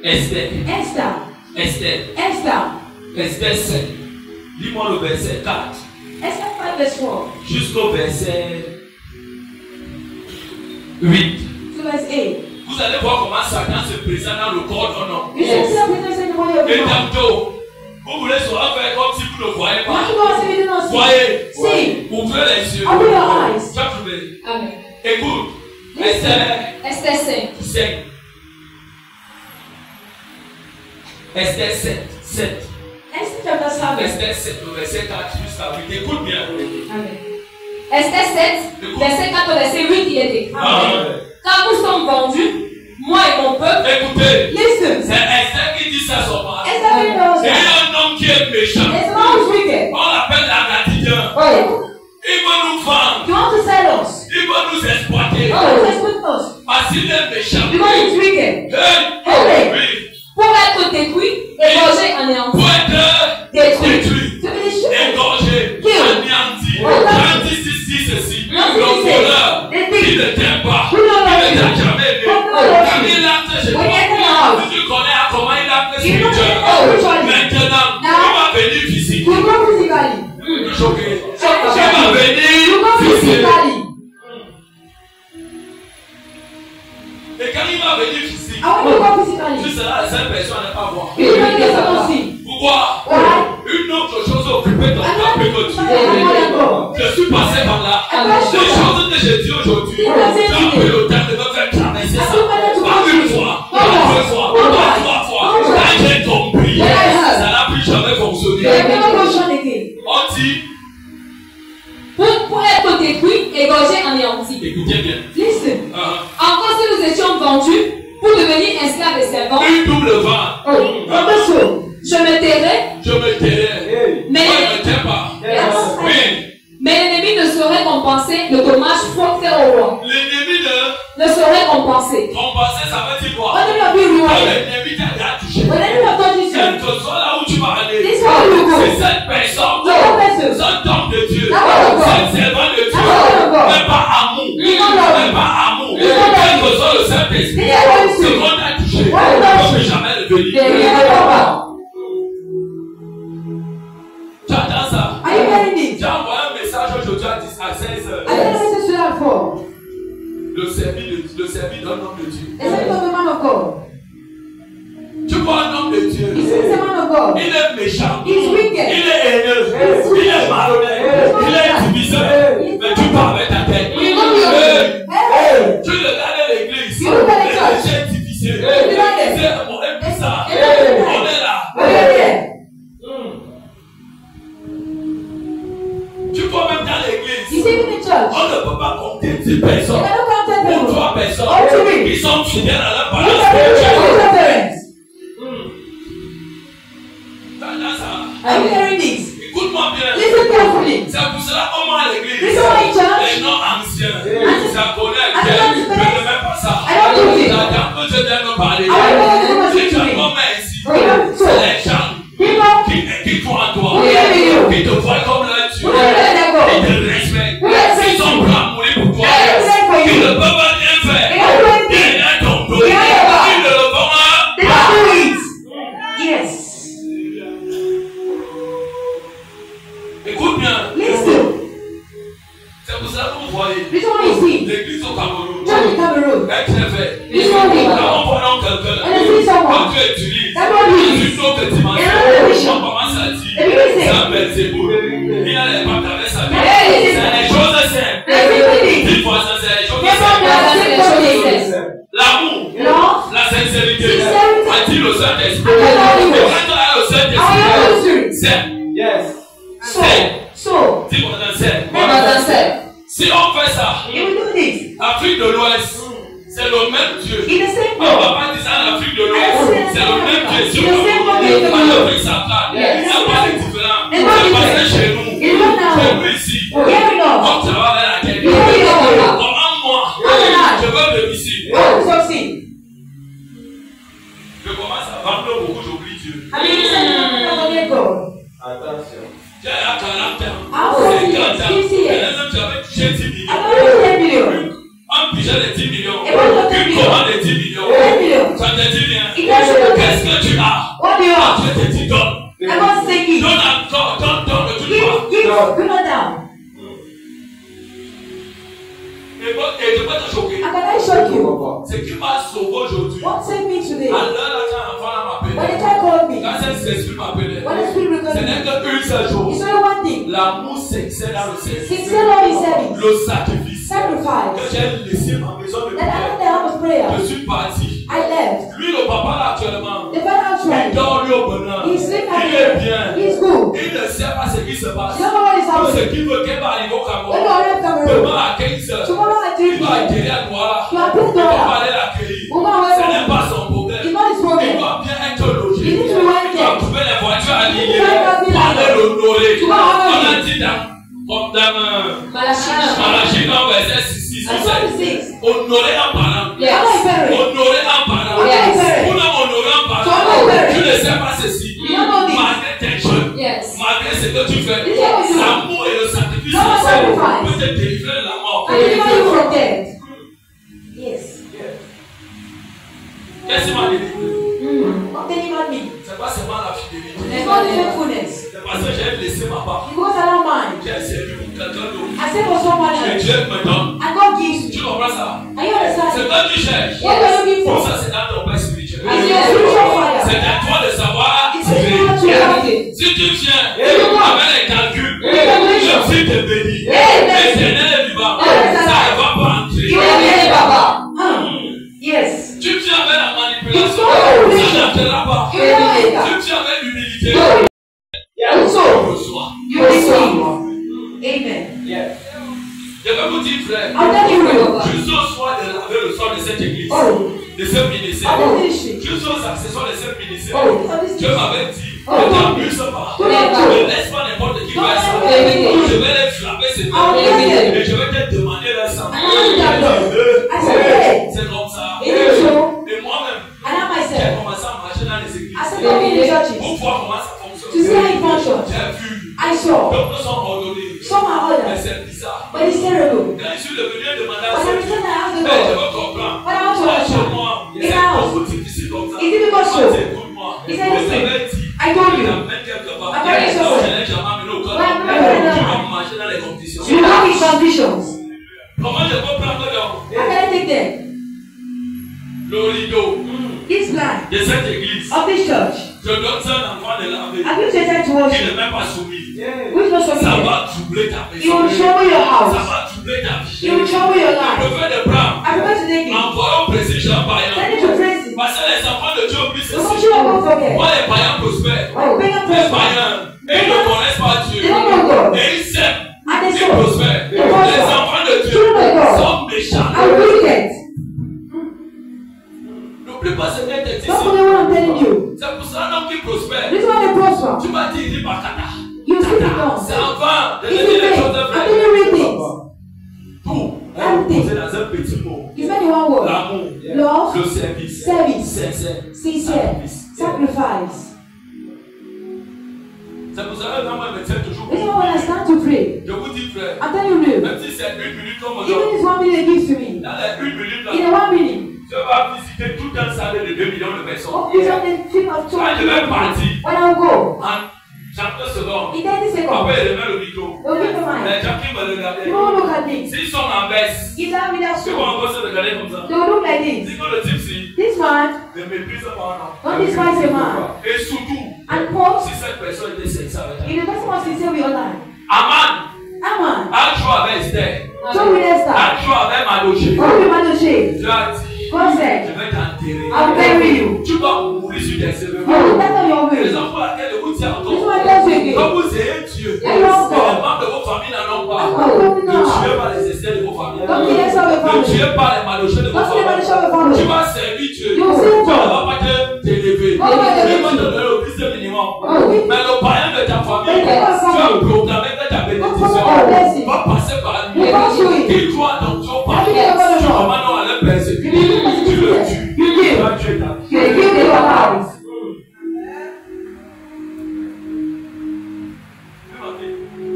Esther. Esther. Esther. Esther. Esther 7. Lis-moi le verset 4 Esther 5 verse 4 jusqu'au verset 8. to verse 8. Vous allez voir comment Satan se présente dans le corps d'un homme. You should see the presence in the body of Et the man. tantôt, vous voulez soit faire comme si vous ne voyez Why pas. you go and say we do not see? Voyez. See. Ouvrez les yeux. Open your eyes. Tu as trouvé. Amen. Écoute. Listen. Esther Esther 5. 5. Esther 7. 7. Esther chapter 7. Esther 7, le verset 4 jusqu'à 8. Écoute bien. Amen. Esther 7, verset 4 au verset 8, il est écrit. Amen. Quand nous sommes vendus, moi et mon peuple, Écoutez. Listen. C'est Esther qui dit ça son mari. Esther really knows C'est that. un homme qui est méchant. It's not who's wicked. On l'appelle l'Agadidien. Oh. Il veut nous vendre. You want to sell us? Il veut nous exploiter. Oh. Let's put us. Parce qu'il est méchant. Because it's wicked. Hey. Oui. pour être détruit, égorgé, anéanti. Pour être détruit, To be destroyed. égorgé, Kill. anéanti. Oh. Quand il dit ceci, Nothing le he said. voleur, They think- il ne t'aime pas. Who don't love Il ne you? t'a jamais aimé. Who don't love Quand you? il a fait chez When toi, you enter your house, si tu connais comment il a fait you know spirituel, that- oh, which one? maintenant, Now, il va venir physique. you go physically. Choqué. Choqué. Il va You venir go physique. physically. Et quand il va venir physique, And when you go physically, tu seras la seule personne à ne pas voir. you don't get to see. Pourquoi? Why? Une autre chose occupée ton temps plus que tu. I Je suis passé par là. Les choses que j'ai dit aujourd'hui, tu as pris le temps de me faire traverser ça. Pas une fois, pas deux fois, pas trois fois. Quand j'ai compris, ça n'a plus jamais fonctionné. On dit, Pour être détruit, égorgé, anéanti. écoutez bien, Listen. Encore si nous étions vendus pour devenir esclaves et servants, une double vente. je me tairais, Je me tairai. mais, Moi, je ne t'aime pas. Oui, mais l'ennemi ne saurait compenser le dommage fait au roi. l'ennemi de Ne saurait compenser. compenser, ça veut dire quoi? What do you Quand reward? l'ennemi t'a déjà touché, When any of God is quel que soit là où tu vas aller, this how you go. c'est cette personne, No person. cet homme de Dieu, Ah, cet servant de Dieu, Ah, n'est pas amour, Ah, n'est pas amour, Ah, quel que soit le Saint-Esprit, Ah, ce qu'on a touché, Ah, ne peut jamais le venir. Tu attends ça? Are you hearing this? J'ai envoyé un message aujourd'hui à 16h. I sent a message to that for. Le service d'un homme de Dieu. The servant of the man of God. Tu vois un homme de Dieu. He says the man of God. Il est méchant. He's wicked. Il est haineux. Il est malhonnête. Il est diviseur. Mais tu parles avec ta tête. You go to your Hey, Hey! tu regardes l'église. You look at the church. Les gens divisés. You look at it. C'est mon bizarre. Hey. On est là. What are you there? Tu vois même dans You l'église. see in the church. On ne peut pas compter 10 You personnes. cannot count 10 Ou people. 3 All personnes three. qui sont fidèles à leur Look parole at the church. spirituelle. Look at the parents. T'entends ça? Are you hearing this? Écoute-moi bien. Listen carefully. C'est pour cela qu'on va à l'église. Listen my church. Les noms anciens. Ça connaît. I Je don't ne mets pas ça. I don't do it. J'attends que je vienne me parler. I don't know Si tu as what comme ici, People. c'est les gens People. qui croient en toi. Who hear you? Qui te voient comme leur Dieu. Who hear Qui you? te respectent. Who respect Qui sont you? prêts à mourir pour toi. Who respect for Qui you? ne peuvent pas rien faire. They don't fait. It's not me. Quand on prend quelqu'un, And I see someone. quand tu utilises That's what it is. une autre dimension, on commence à dire, c'est un Belzéboul. Il n'a pas avec sa vie. C'est les choses simples. Dis-moi ça, c'est les choses simples. L'amour, la sincérité, a-t-il le Saint-Esprit? Et quand tu as le Saint-Esprit, c'est. Dis-moi dans c'est. Si on fait ça, Afrique de l'Ouest, c'est le même Dieu. On ne va pas dire ça en Afrique de l'Ouest. C'est le même Dieu. Si on en Afrique centrale, il n'y a pas de différence. C'est passé chez nous. Chez nous ici. Comme ça va vers la terre. Comment moi, je veux le ici. Je commence à vendre beaucoup, j'oublie Dieu. Attention. J'ai un caractère. C'est 40 ans. Tu avais touché 10 millions. Un budget de 10 millions. Une commande de 10 millions. Ça te dit rien. Qu'est-ce que tu as? Je te dis donne. Donne encore. Donne de toute part. Et je peux te choquer. Ce qui m'a sauvé aujourd'hui. À l'heure quand l'enfant m'appelait. Quand cet esprit m'appelait. Ce n'est qu'une seule chose. L'amour s'excelle dans le service. Le sacrifice. Que j'ai laissé ma maison de prière. Je suis parti. Lui, le papa là actuellement, il dort lui au bonheur. Il est bien. Il ne sait pas ce qui se passe. Tout ce qu'il veut qu'elle va arriver au Cameroun. Demain à 15h, il va acquérir à Douala. Il va aller l'accueillir. Ce n'est pas son problème. Il doit bien être logé. Il doit trouver les voitures alignées. Parler l'honorer. On a dit dans Malachie, dans verset 6 ou 7. Honorer un parent. Honorer un parent. Pour honorer un parent, tu ne sais pas ceci. Malgré tes jeunes, malgré ce que tu fais, l'amour et le sacrifice peut te délivrer de la mort. Qu'est-ce qui m'a délivré? C'est pas seulement la fidélité. C'est parce que j'ai laissé ma part. J'ai servi pour quelqu'un d'autre. Et Dieu me donne. Tu comprends ça? C'est toi qui cherches. Pour ça, c'est dans ton père spirituel. C'est à toi de savoir tirer. Si tu viens avec les calculs, je suis te béni. L'éternel est vivant. Ça ne va pas entrer. Tu viens avec la manipulation. Ça n'entrera pas. Tu viens avec l'humilité. Amen. Je vais vous dire, frère, juste au soir de laver le sol de cette église, de ce ministère, juste aux accessoires de ce ministère, Dieu m'avait dit, ne t'amuse pas, ne laisse pas n'importe qui faire ça. Je vais les frapper, c'est et je vais te demander leur sang. C'est comme ça. Et moi-même, j'ai commencé à marcher dans les églises pour voir comment ça fonctionne. J'ai vu. D'autres sont ordonnés. Mais c'est bizarre. Quand je suis devenu demander à Dieu, mais je veux comprendre. Chez moi, c'est beaucoup difficile comme ça. Écoute-moi. Vous avez dit, il m'amène quelque part. Je n'ai jamais amené au corps. Tu vas marcher dans les conditions. Comment je peux prendre donc le rideau de cette église? Je donne ça à un enfant de laver. Qui n'est même pas soumis. Ça va troubler ta maison. Ça va troubler ta vie. Je préfère de prendre. Envoyer au président païen. Parce que les enfants de Dieu oublient ceci. Moi, les païens prospèrent. Les païens, ils ne connaissent pas Dieu. Et ils s'aiment. Ils prospèrent. Les enfants de Dieu sont méchants. N'oublie pas ce que tu dis. C'est pour ça l'homme qui prospère. Tu m'as dit, il dit pas kata. C'est avant de donner les choses de vrai. Tout est posé dans un petit mot. L'amour, le service, sincère, sacrifice. C'est pour ça que moi, je me tiens toujours. Je vous dis, frère, même si c'est 1 minute comme aujourd'hui, dans les 1 minute là, je vais visiter toute une salle de 2 millions de personnes. Quand je vais partir, 30 secondes. In 30 seconds. Après, il remet le micro. Mais chacun va le regarder. S'ils sont en baisse, ils vont encore se regarder comme ça. Si le type ci ne méprise pas un homme. Et surtout, si cette personne était sexuelle avec elle. Aman a joué avec Esther. A joué avec Madoché. Dieu a dit, je vais t'enterrer. Tu vas mourir sur tes cheveux. Les enfants à laquelle vous tiens encore. Quand vous ayez Dieu, les membres de vos familles n'en ont pas. Ne tuez pas les Esther de vos familles. Ne tuez pas les Madochés de vos familles. Tu vas servir Dieu. Tu ne vas pas t'élever. Tu vas te donner le plus minimum. Mais le païen de ta famille, tu vas proclamer que ta bénédiction va passer par lui. Qu'il croit dans ton pardon. Tu vas maintenant à le persécuter. Tu le tues. Tu vas tuer ta vie.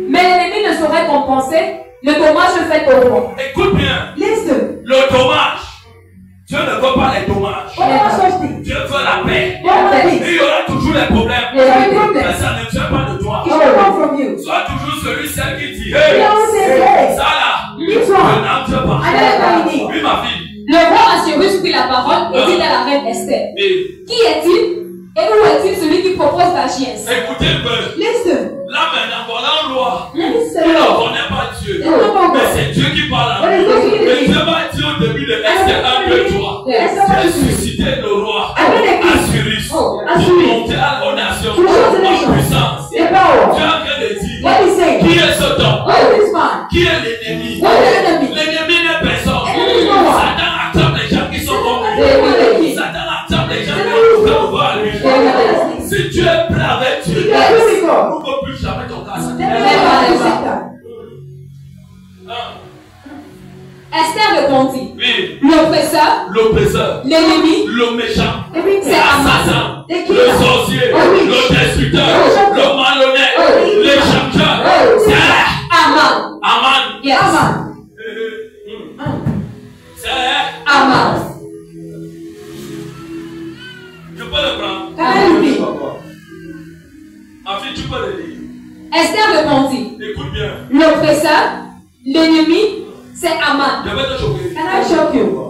Mais l'ennemi ne saurait compenser le dommage fait au roi. Écoute bien. Le dommage. Dieu ne veut pas les dommages. Dieu veut la paix. Il y aura toujours des problèmes. Mais ça ne vient pas de toi. Sois toujours celui-ci qui dit, hey, ça là, je n'entre pas. Oui, ma fille. Le roi Assuérus prit la parole et dit à la reine Esther, qui est-il et où est-il celui qui propose d'agir ainsi? Écoutez un peu. Là maintenant, voilà un roi. Il ne connaît pas Dieu. Mais c'est Dieu qui parle à lui. Mais Dieu va dire au début de Esther 1, 2, 3. J'ai suscité le roi Assuérus pour monter à la nation en puissance. Dieu a bien dit, qui est ce homme? Qui est l'ennemi? L'ennemi n'est personne. Satan attrape les gens qui sont comme lui. Satan attrape les gens qui sont comme lui. Si tu es prêt avec Dieu, on ne peut plus jamais ton cas. Esther répondit, oui. L'oppresseur, l'ennemi, le méchant, l'assassin, le sorcier, le destructeur, le malhonnête, l'échangeur, c'est Aman. Yes. C'est Aman. Je peux le prendre. Ma fille, tu peux le lire. Esther répondit, écoute bien. L'oppresseur, l'ennemi, c'est Aman. Je vais te choquer. Can I shock you?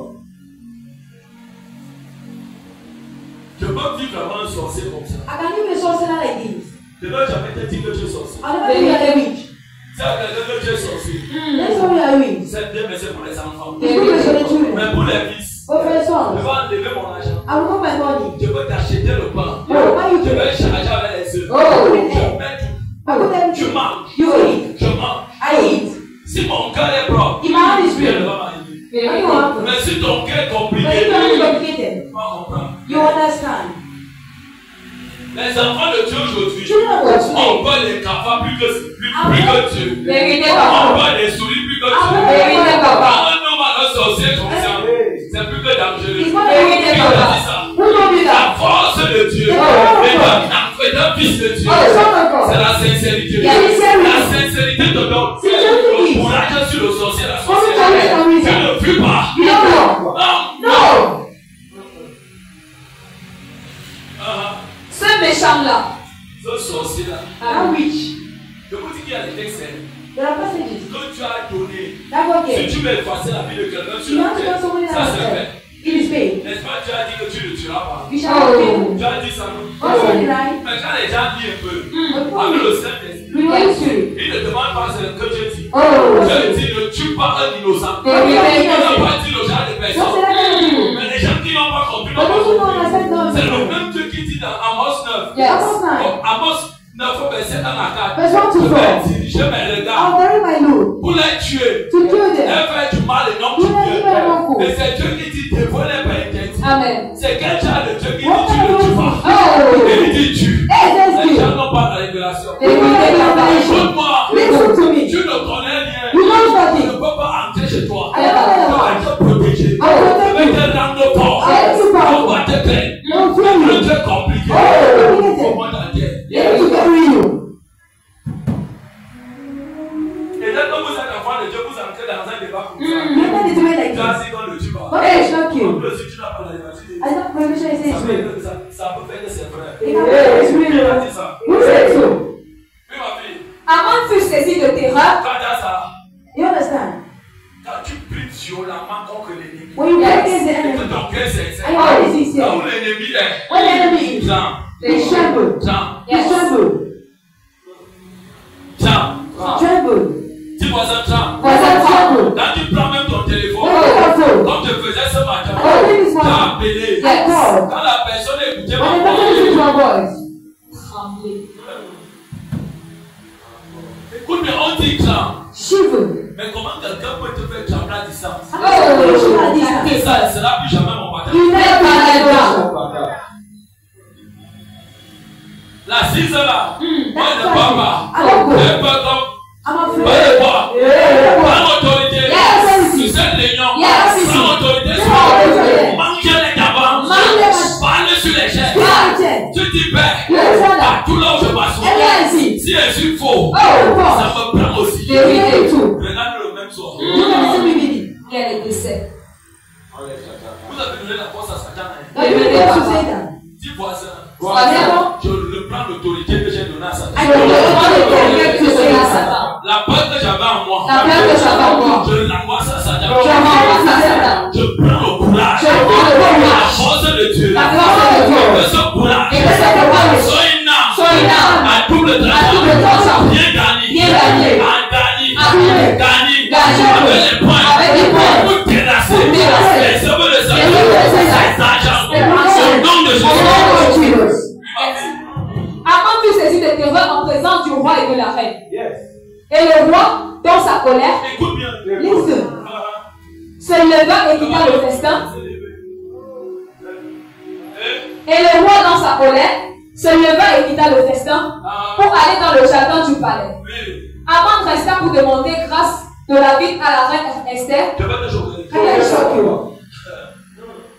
Je peux vivre avant un sorcier comme ça. I can live a sorcerer like this. Je ne vais jamais te dire que tu es sorcier. I'll never be a witch. Si quelqu'un que tu es sorcier, That's why we are witch. c'est bien, mais c'est pour les enfants. It's good for the children. Mais pour les fils, But for the je sons, vais enlever mon argent. I will put my money. Je peux t'acheter le pain. You Je can. vais charger avec les œufs. Oh. Je mets tout. I put them. Tu manges. You eat. Je mange. I eat. Si mon cœur est propre, If my heart is Dieu ne pure, va pas m'aider. what do you want? Mais si ton cœur est But compliqué, if you are complicated, tu vas comprendre. you understand. Les enfants de Dieu aujourd'hui, Children of God on today, peut les cafards plus que Dieu. Vérité, On papa. peut les souris plus que Vérité, Dieu. papa. Un homme à un sorcier comme ça, c'est plus que dangereux. It's not Vérité, Qui a t'a papa. dit ça? Who told you La that? force de Dieu Oh. et d'un fils de Dieu, Oh, the Son of God. c'est la sincérité. Yeah, La sincérité te donne le courage sur le sorcier, la sorcière. Tu ne fuis pas. You don't know. Non. No. Ce méchant-là, Ce sorcier-là, That witch. je vous dis qu'il y a des textes There are passages. que tu as donné. That God Si gave. tu veux effacer la vie de quelqu'un sur You la want to know someone terre, ça else se fait. It is paid. N'est-ce pas? Tu as dit que tu ne tueras pas. You shall not kill. Tu as dit ça, non? What said it, right? Mais quand les gens disent un peu, But avec for le me, Saint-Esprit, we want to. ils ne demandent pas ce que Dieu dit. Oh. Dieu dit ne tue pas un innocent. Vérité, Il n'a vérité. pas dit le genre de Don't say personne. that kind of thing. Mais les gens qui n'ont pas compris, But n'ont pas those who don't compris. understand don't C'est le understand. même Dieu qui dit dans Amos 9. yes. Amos 9. Amos 9, verset 1 à 4. Verse 1 to Je 4. vais diriger mes regards I'll bury my load pour les tuer. to kill them. Elle fait du mal et non du bien. Et c'est Dieu qui dit dévoiler par interdit. Amen. C'est quel genre de Dieu qui dit tu ne tues pas. Oh. Et il dit tue. Hey, let's Les do. gens n'ont pas la révélation. Vérité, papa. Écoute-moi. Listen to me. Tu ne connais rien. You know Tu nothing. ne peux pas entrer chez toi. I don't know Tu the vas house. te protéger. I will Tu protect vas you. te rendre fort. I will keep On you. va te plaindre. Don't fear C'est you. très compliqué. Oh, complicated. Au monde entier. They need to bury you. Et dès que vous êtes enfant de Dieu, vous entrez dans un débat comme ça. You know the way like Tu as this. dit qu'on ne tue pas. But it's not you. Même si tu n'as pas la liberté. I thought prohibition is Ça Israel. peut faire que c'est vrai. It can be Israel. Qui a dit ça? Who said so? que c'est? And what is he Là saying? où l'ennemi est. What the enemy is? Jean. They tremble. Jean. They tremble. Jean. Tremble. Dis-moi ça, Jean. Was that tremble? Quand tu prends même ton téléphone, Oh, comme je faisais ce matin, oh, this is tu as what appelé. I called. Quand la personne écoutait When ma the person voix, listens to my voice, Trembler. écoute bien, on dit Jean. shiver. Mais comment quelqu'un peut te faire trembler à distance? Oh, shiver at this Et time. ça ne sera plus jamais mon baptême. You never let La 6 là, moi That's ne parle pas. I don't go. Un peu comme, I'm moi afraid. ne vois. Yeah. Sans autorité, Yes. sur cette réunion, Yes. sans autorité, Yes. manquez les gavants, Yes. parlez sur les chaises. Yes. Tu dis, Père, Yes. partout là où je passe, Yes. si je suis faux, Oh, ça me prend aussi. Vérité too. Regarde le même soir. You can see me meaning. Il y a les décès. Vous avez donné la force à Satan. Now you need to say that. Dis voisin, Voisin. je le prends l'autorité que j'ai donnée à Satan. I don't know to say that. La peur que j'avais en moi, La peur que j'avais en moi. je l'envoie à Satan. Je m'envoie à Satan. Je prends le courage. Je prends le courage. La force de Dieu. La force de Dieu. De ce courage. Et de ce courage. Sois une âme. Sois une âme. À double double tranchant. Bien gagné. Bien gagné. Gagné. Gagné. Avec les points. Avec les points. Pour terrasser. Pour terrasser. Les œuvres de Les œuvres de Satan. Satan. Ces agents. Ces agents. Au nom de Au nom de Jésus. Jesus. Amon fut saisi de terreur en présence du roi et de la reine. Yes. Et le roi, dans sa colère, Écoute bien. Listen. se leva et quitta le festin. Et le roi, dans sa colère, se leva et quitta le festin pour aller dans le jardin du palais. Amon resta pour demander grâce de la vie à la reine Esther. Je vais te choquer. Can I shock you?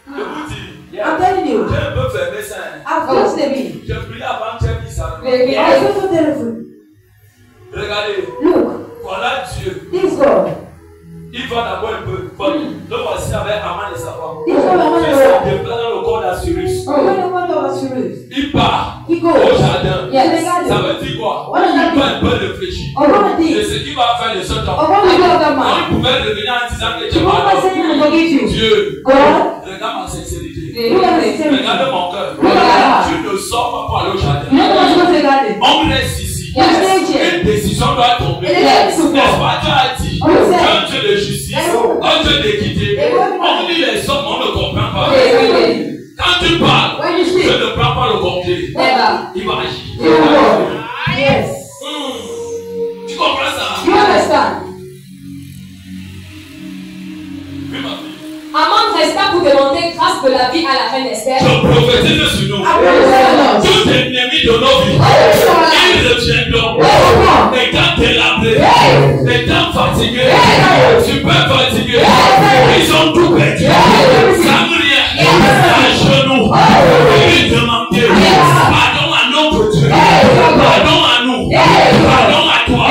Je vous dis. I'm telling you. J'ai un peu fermé ça. I've closed the meeting. J'ai prié avant que j'ai mis ça. Vérité. I saw the telephone. Regardez. Look, Voilà Dieu. this God. Il va d'abord un peu. Le voici avec Aman et sa femme. This God, I want Il to se know. déplace dans le corps d'Assyrus. When I want to ask you this. Il part He au goes. jardin. Yes. Ça veut dire quoi? What does that Il va mean? un peu réfléchir. Or what Et is ce qu'il va faire de ce temps. Or what will do of that On man? pouvait revenir en disant que tu You won't pardonnes. say I forgive you. Dieu, God, regarde ma sincérité. look at the sincerity. Regarde mon cœur. Regarde. Tu ne sors pas pour aller au jardin. You don't want to go to the garden. On reste ici. Yes. Une décision doit tomber. Et les N'est-ce gens sont pas? Dieu a dit On le sait. un Dieu de justice, un Dieu d'équité. Et oui. On dit les hommes, on ne comprend pas. Vérité. Quand tu parles, When you je speak, ne prends pas le compté. Never. Il va agir. you will. Yes. Tu comprends ça? You understand? Oui, ma fille. Amon resta pour demander grâce de la vie à la reine Esther. Je prophétise sur nous. I will. Tout ennemi de nos vies, ils reviendront. Étant délabrés, étant fatigués, super fatigués, ils ont tout perdu. Sans rien, à genoux, ils demandaient pardon à notre Dieu, pardon à nous, pardon à toi.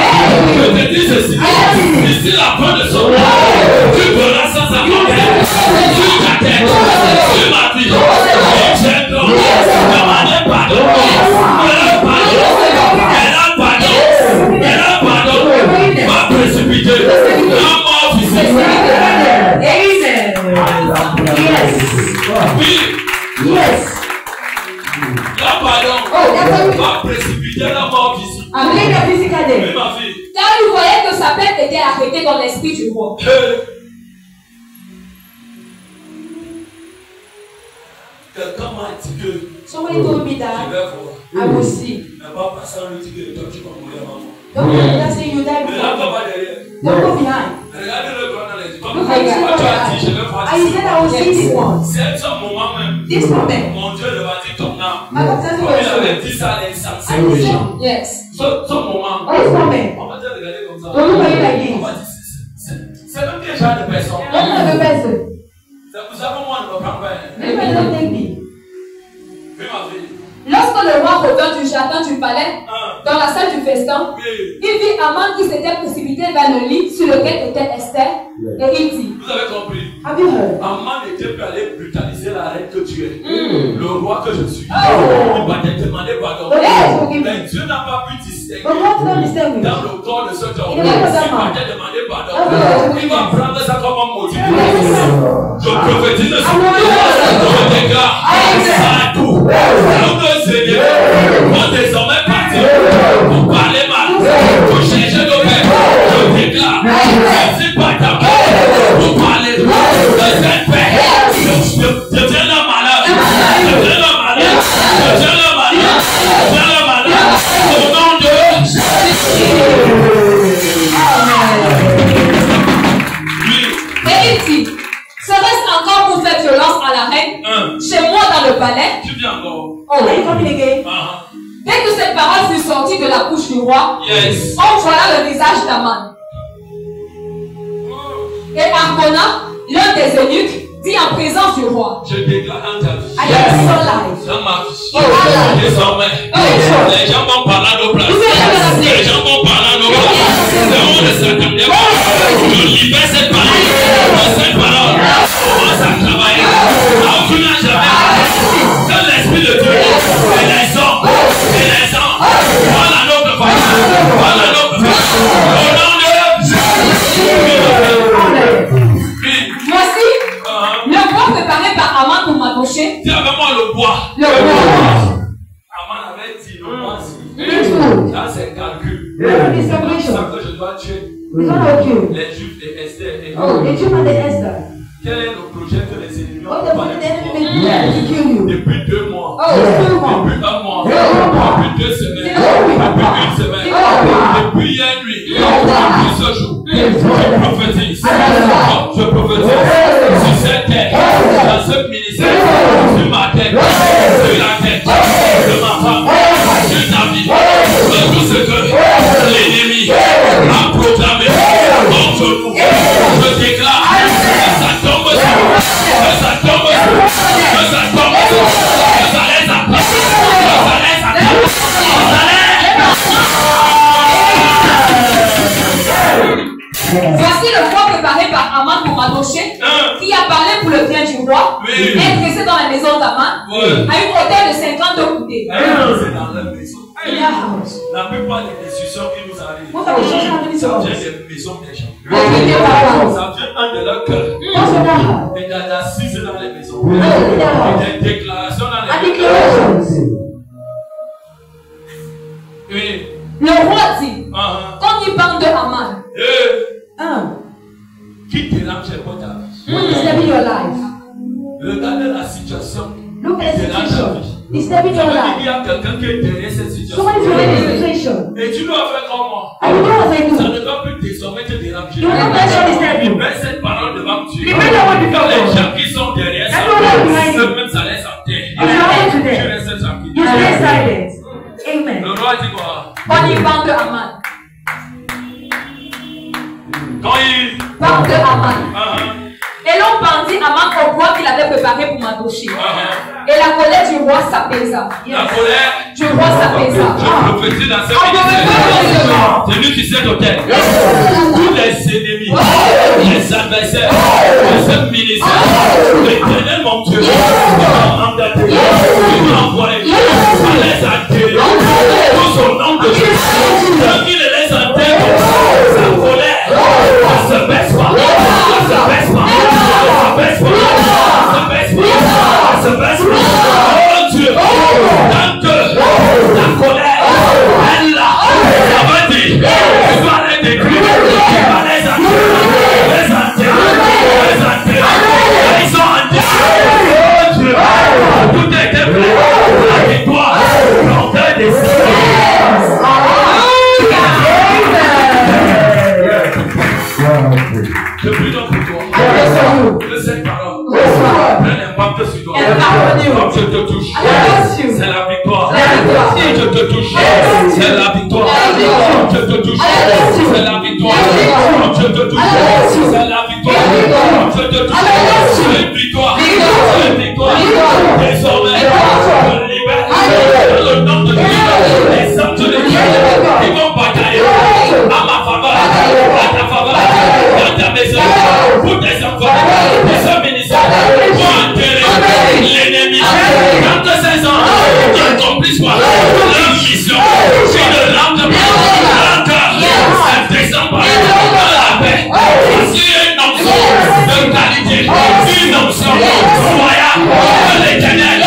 Je te dis ceci, d'ici la fin de ce mois, tu verras sans attendre, sur ta tête, sur ma vie, ils viendront demander pardon, va précipiter la mort physique. Oui, Yes. la pardon va précipiter la mort physique. I'm living a physical Oui, day. ma fille. Car il voyait que sa peine était arrêtée dans l'esprit du roi. Quelqu'un m'a dit que Somebody told me tu that vais voir. I will see. Mais pas passer en lui dire que toi tu vas mourir, maman. Don't go that saying you die Ne la before. pas derrière. Don't go behind. Regardez le droit dans les yeux. Comme Look tu at you. as dit, je vais voir. I said I will see this one. C'est ce moment même. This moment. Mon Dieu le va dire ton âme. My God says Comme il it avait was dit ça à l'instant. I will see. Yes. Ce moment. Oh, this moment. On va te regarder comme ça. Don't look at you like On va this. dire, c'est même quel genre de personne. Don't look at the person. C'est pour ça que moi, je ne me prends pas. Maybe don't take me. Oui, ma fille. Lorsque le roi revint du jardin du palais, Un. dans la salle du festin, Oui. il vit Amon qui s'était précipité vers le lit sur lequel était Esther, et il dit, Vous avez compris. Have you heard? Amman n'était plus allé brutaliser la reine que tu es. Le roi que je suis. Oh. Il va te demander pardon. Yes, forgive me. Mais Dieu n'a pas pu distinguer But God don't distinguish. dans le corps de cet homme. Il Il est va pas te demander pardon. Oh. Il va prendre ça comme un motif. Yes. Je prophétise sur Amen. je déclare ça tout. Le Seigneur va désormais partir pour parler mal, pour chercher nos pères. Je déclare, merci pas ta mère pour parler de cette paix. Je viens la malade. Je viens la malade. Je viens la malade. Je viens la malade. Au nom de Et il dit, serait-ce encore pour faire violence à la reine, chez moi dans le palais? Tu viens encore. Oh, Are you coming again? dès que cette parole fut sortie de la bouche du roi, Yes. on voit le visage d'Aman. Et Argona, l'un des eunuques, dit en présence du roi, Je déclare dans ta vie. I am so live. Dans ma vie. Oh, Désormais, Oh. les gens vont parler à nos places. Yes. Les gens vont parler à nos places. C'est où ne s'attendait pas. Je libère cette parole. Cette parole commence à travailler. À aucun âge jamais. Quand l'Esprit de Dieu et les hommes, parlent à notre famille. Parlent à notre famille. Au nom de voici le bois préparé par Aman pour m'approcher. dis avec moi le bois. Le bois. Aman avait dit le bois. It's good. Là, c'est calcul. Yeah, it's C'est celebration. ça que je dois tuer It's not okay. les Juifs de Esther. Et Oh, the Jew and the Esther. quel est le projet que les ennemis What ont the préparé fuck the enemy made to kill you? depuis 2 mois, Oh, It's 2 months. depuis 1 mois, Yeah. depuis 2 semaines, Yeah. depuis 1 semaine, Yeah. depuis hier nuit, depuis ce jour. Je prophétise, je prophétise sur cette terre, dans ce ministère, sur ma tête, sur la tête de ma femme, sur ta vie, sur tout ce que l'ennemi a proclamé contre nous. Je déclare que ça tombe sur nous, que ça tombe sur nous, que ça tombe sur nous, que ça laisse à place, que ça laisse à place, que ça laisse. Voici le bois préparé par Aman pour m'approcher, qui a parlé pour le bien du roi, Oui. est dressé dans la maison d'Aman, Ouais. à une hauteur de 50 coudées. C'est dans leur maison. In their house. La plupart des décisions qui nous arrivent, Most of the children have been ça to vient us. des maisons des gens. They give their house. Ça vient un de leur cœur. Most of their house. Et d'assises dans les maisons. In their house. Et des déclarations dans And les maisons. declarations. Oui. Le roi dit, Ah, quand il parle de Aman, qui dérange pas ta vie? What is disturbing your life? Regardez la situation. Look qui at the dérange ta situation. vie. Disturbing Ça your veut dire life. qu'il y a quelqu'un qui est derrière cette situation. Somebody's running the situation. Et tu dois faire comme moi. And you know what I Ça do? ne doit plus désormais te déranger. You don't let your disturb you. Mets cette parole devant Dieu. Remember what you Quand les told gens qui sont derrière ça, Everyone behind you. eux-mêmes ça laisse en terre. You know today. Tu restes tranquille. You stay silent. Amen. Le roi dit quoi? quand il parle de Aman, Quand il... parle de Aman. Ah, Et l'on pendit Aman au bois qu'il avait préparé pour m'approcher. ah, Et la colère du roi s'apaisa. la colère, Du roi s'apaisa. je prophétise dans cette Ah, ministère. C'est lui qui sait auquel. Tous les ennemis, les adversaires de ce ministère, l'éternel mon Dieu, m'a mandaté, il m'a envoyé, à les attirer, tous au nom de Jésus. Tant qu'il les laisse en terre, sa colère ne se baisse pas, ne se baisse pas, ne se baisse pas, ne se baisse pas, ne se baisse pas. Oh Dieu, tant que la colère, elle là, ça veut dire, tu vas les détruire, tu vas les attirer, les attirer, ils sont en Dieu. Oh Dieu, tout est prêt, la victoire, l'ordre des cieux. Je prie donc pour toi. Que cette parole prenne impact sur toi. Comme je te touche, c'est la victoire. Si je te touche, c'est la victoire. Comme je te touche, c'est la victoire. Comme je te touche, c'est la victoire. Comme je te touche, c'est une victoire. C'est une victoire. Désormais, je libère dans le nom de Dieu les hommes de Dieu qui vont batailler à ma faveur, à ta faveur, dans ta maison, pour tes enfants, pour ce ministère, pour enterrer l'ennemi. Quand ces gens accomplissent quoi? Leur mission, c'est de l'âme de l'onction royale de l'Éternel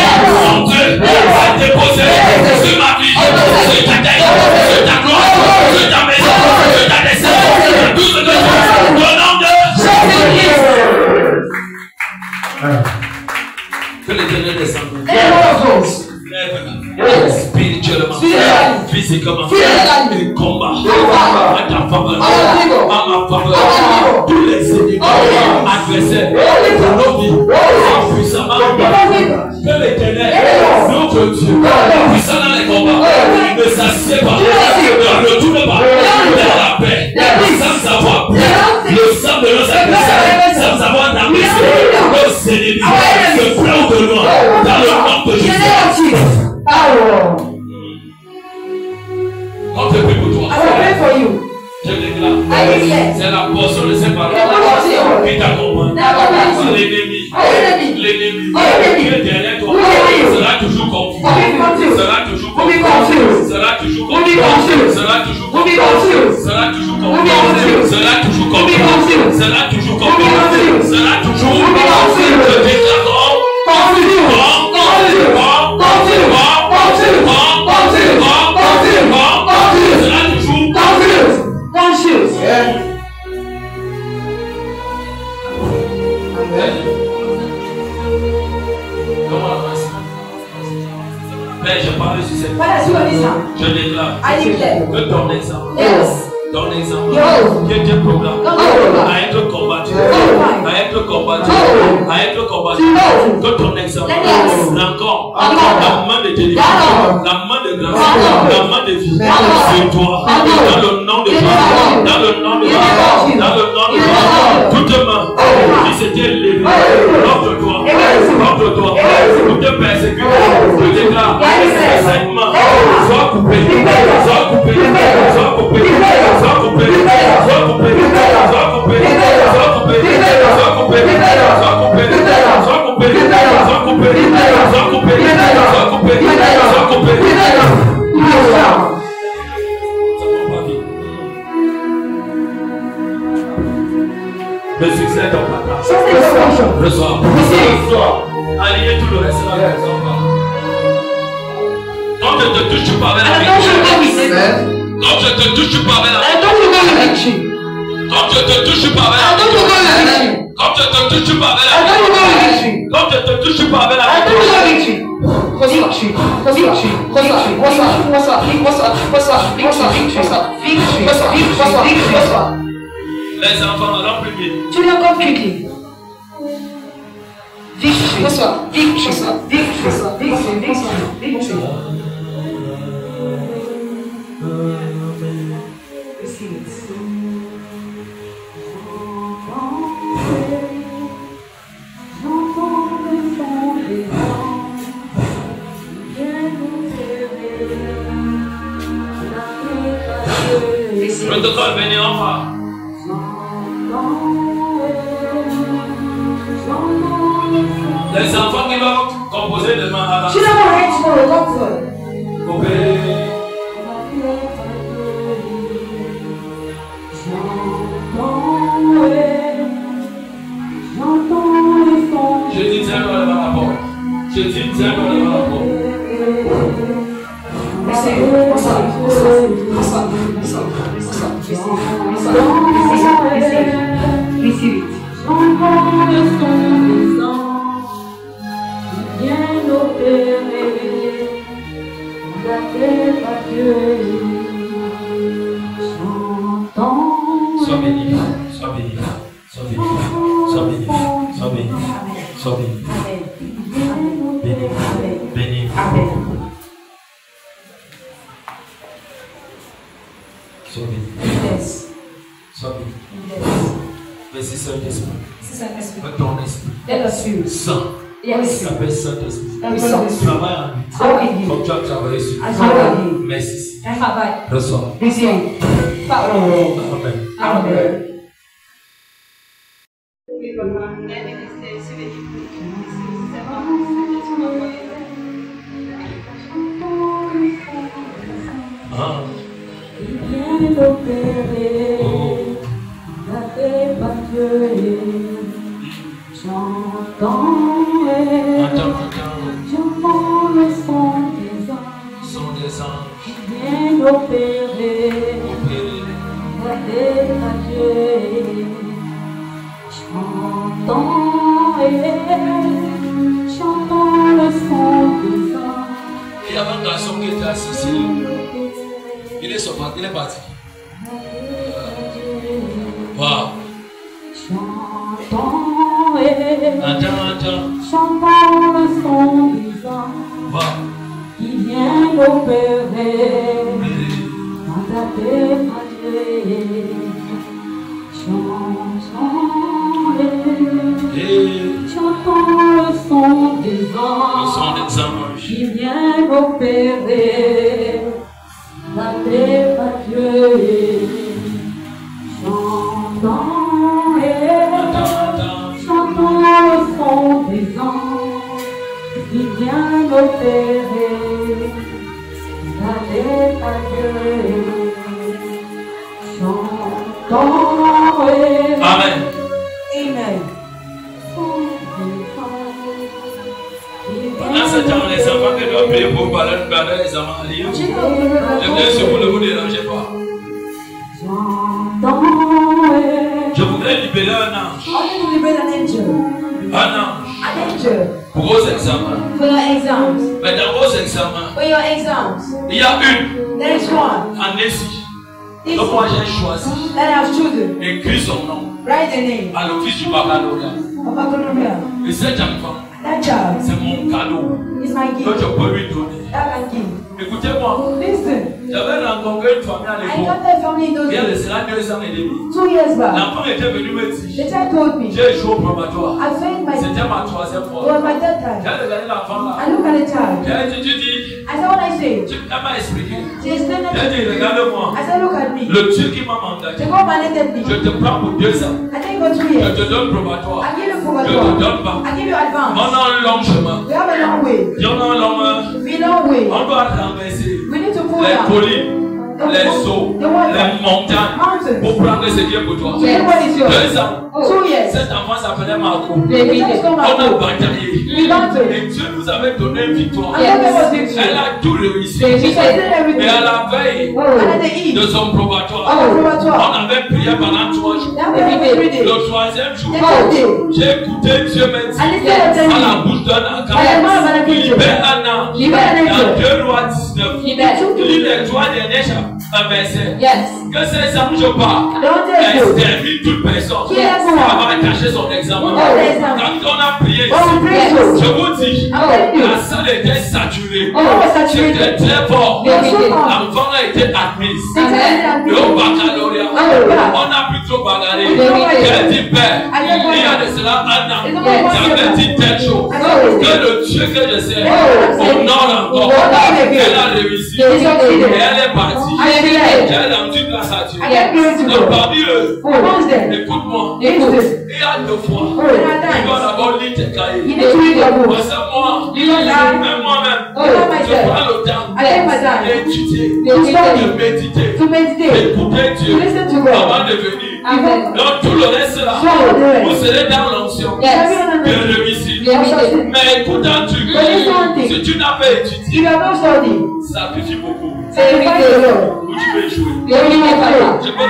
en Dieu va déposer sur ma vie, sur ta tête, sur ta gloire, sur ta maison, sur ta descendance, sur tout ce que tu as. Au nom de Jésus-Christ. Que l'Éternel descende. Spirituellement, physiquement, il combat à ta faveur, à ma faveur, tous les ennemis, adversaires, pour nos vies, puissamment, que l'Éternel, notre Dieu, puissant dans les combats, ne s'assied pas, ne retourne pas vers la paix, sans savoir le sang de nos adversaires, sans savoir d'ambition, nos ennemis, de près ou de loin, dans le nom de Jésus. Quand je prie pour toi, je déclare, c'est la portion de ces paroles qui t'accompagne. L'ennemi qui est derrière toi sera toujours confus, sera toujours confus, sera toujours confus, sera toujours confus, sera toujours confus, sera toujours confus, sera toujours confus, sera toujours confus. Je déclare Père, je parle sur cette parole. Je déclare que ton exemple, qui est un programme à être combattu, que ton exemple, encore la main de délivrance, la main de grâce, la main de vie, sur toi, dans le nom de Jésus, dans le nom de Jésus, dans le nom de Jésus, toute main qui s'était levée contre toi, pour te persécuter, je déclare, cette main soit coupée, soit coupée, soit coupée, soit coupée, soit coupée, soit coupée, soit coupée, soit coupée, soit coupée, soit coupée, soit coupée, soit coupée, soit coupée, soit coupée. Le succès dans ta place. Reçois. Alliez tout le reste de la maison. Quand je te touche, tu parles avec la quand je te touche, tu parles avec quand je te touche, tu parles avec quand je te touche, tu parles avec quand je te touche, tu parles avec les enfants, allons plus vite. Tu l'as compris. Victory. Protocole, venez en bas. Les enfants qui vont composer demain à la je dis tiens dans la porte. Je dis tiens dans la porte. Sois béni, sois béni, sois béni, sois béni, sois béni, sois béni, béni, béni. Sois béni, sois béni. Merci Saint-Esprit, ton esprit, sang, qui s'appelle Saint-Esprit, travaille en lui, comme tu as travaillé sur lui. Merci. Reçois. Amen. J'entends parti. Wow. Chantons le son des anges qui vient opérer dans ta défagée. Chantons le son des anges qui vient opérer la défagée. Chantons le son des anges qui vient opérer la défagée. Chantons. Amen. Amen. Pendant ce temps, les enfants qui doivent prier pour parler de les enfants à lire. Je viens sur vous, ne vous dérangez pas. Je voudrais libérer un ange. Un ange. Pour vos examens. For your exams. Mais dans vos examens, For your exams. il y a une There is one. en Essie. Donc moi j'ai choisi That I've chosen. d'écrire son nom Write the name. à l'office du baccalauréat. Of Baccalaureate. Et cet enfant, That child c'est mon cadeau is my que gift. je peux lui donner. That I give. Écoutez-moi, Listen. j'avais rencontré une famille à I l'époque. got that family in those Il y a de days. cela 2 ans et demi. 2 years back. L'enfant était venu me The dire, child told me. j'ai joué au probatoire. I failed my. C'était ma 3e It fois. was my third time. J'ai regardé l'enfant là. I look at the child. J'ai dit, I said, what I say? elle m'a expliqué. She explained J'ai that. dit, regarde-moi. I said, look at me. Le Dieu qui m'a mandaté, The God mandated me. je te prends pour 2 ans. I think for 2 Je years. te donne probatoire. I give you Je te probatoire. donne pas. I give you advance. On a un long chemin. We have a long way. On a un long We long way. On doit traverser We need to pull les down. collines, les eaux, les montagnes Mountains. pour prendre ce qui est pour toi. To get what is yours. 2 ans. 2 years. Cet enfant s'appelait Marco. The child is called On a Marco. bataillé. We battled. Et Dieu nous avait donné une victoire. And God gave us victory. Elle a tout réussi. She did everything. Mais à la veille And at the de eve son probatoire, of the probatoire. on avait prié pendant 3 jours. That was 3 days. Le 3e jour, The third day. j'ai écouté Dieu me And dire instead of à telling la me, bouche d'un I am enfant, not an angel. libère un ange. Libère un Dans angel. 2 Rois 19, Libère. lis les 3 derniers chapitres, un verset. Yes. Que ces anges parlent, Don't tell you. extermine toute personne qui Yes. va cacher son examen. Oh, yes. Quand on a prié, Oh, we pray so. je vous dis, I'm telling you. la salle était saturée. Oh, was saturated. C'était très fort. They were so powerful. L'enfant a été admis. They told me that Le baccalauréat, Oh, on a pu trop bagarrer. Oui. J'ai dit, Père, I il don't y a know. de cela un an. Yes. J'avais dit telle chose. I know. Que le Dieu que je sais, Oh. honore encore. Oh. Elle a réussi. They succeeded. Et elle est partie. I did. J'ai rendu grâce à Dieu. I get glory to Donc God. parmi eux, Amongst them. écoute-moi, Listen. il y a 2 fois. Oh, there are Tu dois times. d'abord lire tes cahiers. You need to read your book. Parce que moi, You know that. même moi-même, Oh, I je myself. prends le temps I take my time. d'étudier, To study. de méditer, To meditate. d'écouter To Dieu listen to God. avant de venir. Amen. Donc tout le reste là, So, the vous rest. serez dans l'onction Yes. de réussir. Bienvenue. Mais écoute un truc, But listen one thing. si tu n'as pas If étudié, you have not studied, sacrifie beaucoup. sacrifice the Lord. Ou tu peux échouer. Bienvenue, papa. Je peux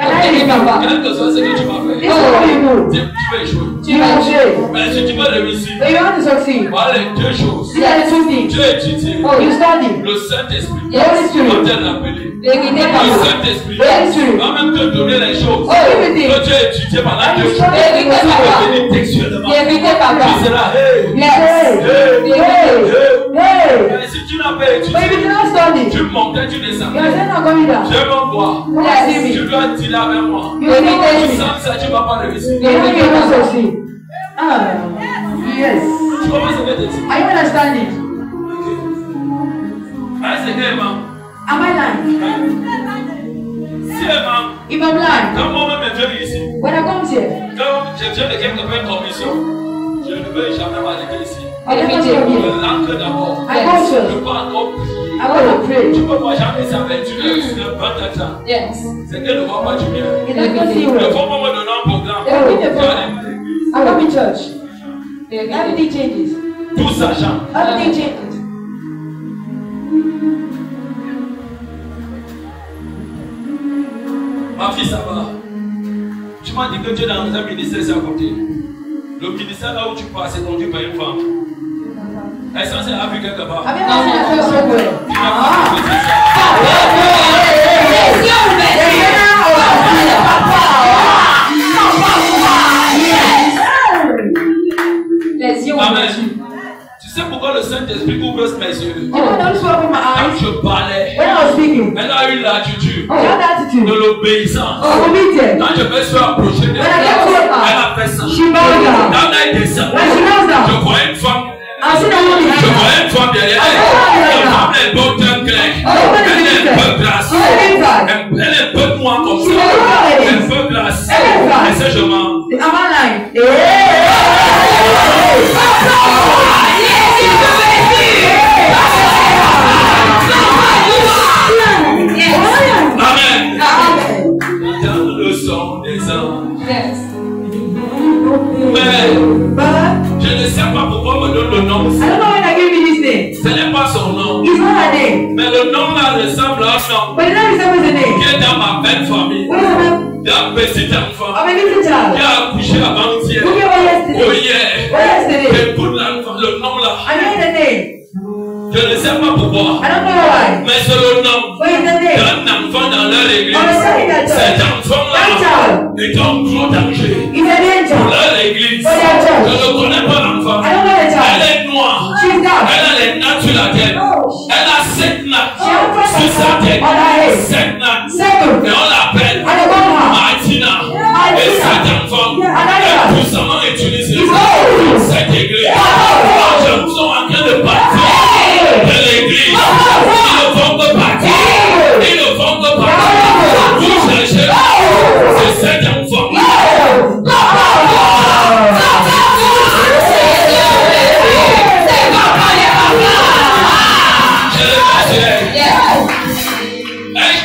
Can I read Papa. quel que soit ce que tu vas This faire, is what you do. tu peux échouer. You will fail. Mais si tu veux réussir, But you want to succeed. voilà les 2 choses. These are the 2 things. Tu as étudié, You study. le Saint-Esprit The Holy va Spirit. te rappeler. Bienvenue, Le papa. Saint-Esprit Yes. va même te donner les choses Everything. que tu as étudiées pendant 2 jours. Bienvenue, Tu vas papa. devenir textuellement. Bienvenue, papa. Tu seras, hey, Yes. hey, Hey. hey. Hey. Mais si tu n'as pas But if you étudié, do not study, tu montais, tu you are descendais. still not going down. Je veux voir. Come and see me. Tu dois dire avec moi. You will not Bienvenue. see me. Sans ça, tu ne vas pas réussir. You will not succeed. Yes. Tu commences à te dire. Are you understanding? Est-ce que maman, Am I lying? si maman, If I'm lying, quand moi-même je viens ici, when I come here, quand je viens de quelqu'un qui fait une commission, je ne vais jamais m'arrêter ici. I never come here. Je l'entre d'abord. I go Je to. peux encore prier. I want to pray. Tu peux voir jamais s'aventurer sur le banc d'attente. Yes. C'est qu'elle ne voit pas du bien. It doesn't see Il well. faut pas me donner un programme. Yeah, we need a Tu program. arrives à l'église. I come in church. Bienvenue. Everything changes. Tout ça change. Everything changes. Ma fille, ça va. Tu m'as dit que tu es dans un ministère, c'est à côté. Le ministère là où tu passes, c'est conduit par une femme. Elle est censée avoir quelque part. Have you ever seen a church somewhere? Tu n'as pas compris ça. C'est pourquoi le Saint-Esprit ouvre mes yeux. Quand Quand je parlais, elle a eu l'attitude de l'obéissance. Quand je me suis approché d'elle, elle a fait ça. Quand elle descend, je vois une femme. Je vois une femme derrière elle. La femme est beau d'un clair. Elle est un peu grasse. Elle est un peu noire comme ça. Elle est un peu grasse. Et c'est je mens. Amen. Dans le son des anges. Mais je ne sais pas pourquoi on me donne le nom. Ce n'est pas son nom. Mais le nom là ressemble à un nom qui est dans ma belle famille. D'un petit enfant qui a accouché avant-hier. Oh yeah. Écoute le nom là. Je ne sais pas pourquoi. Mais c'est le nom d'un enfant dans leur église. Cet enfant-là est en gros danger pour leur église. Je ne connais pas l'enfant. Elle est noire. Elle a les nattes sur la tête. Elle a 7 nattes sur sa tête. 7 nattes. Et on l'appelle Martina. Et cet enfant est puissamment utilisé dans cette église. Les gens sont en train de partir de l'église. Ils ne vont que partir. Ils ne vont que partir. Vous cherchez. C'est cet enfant.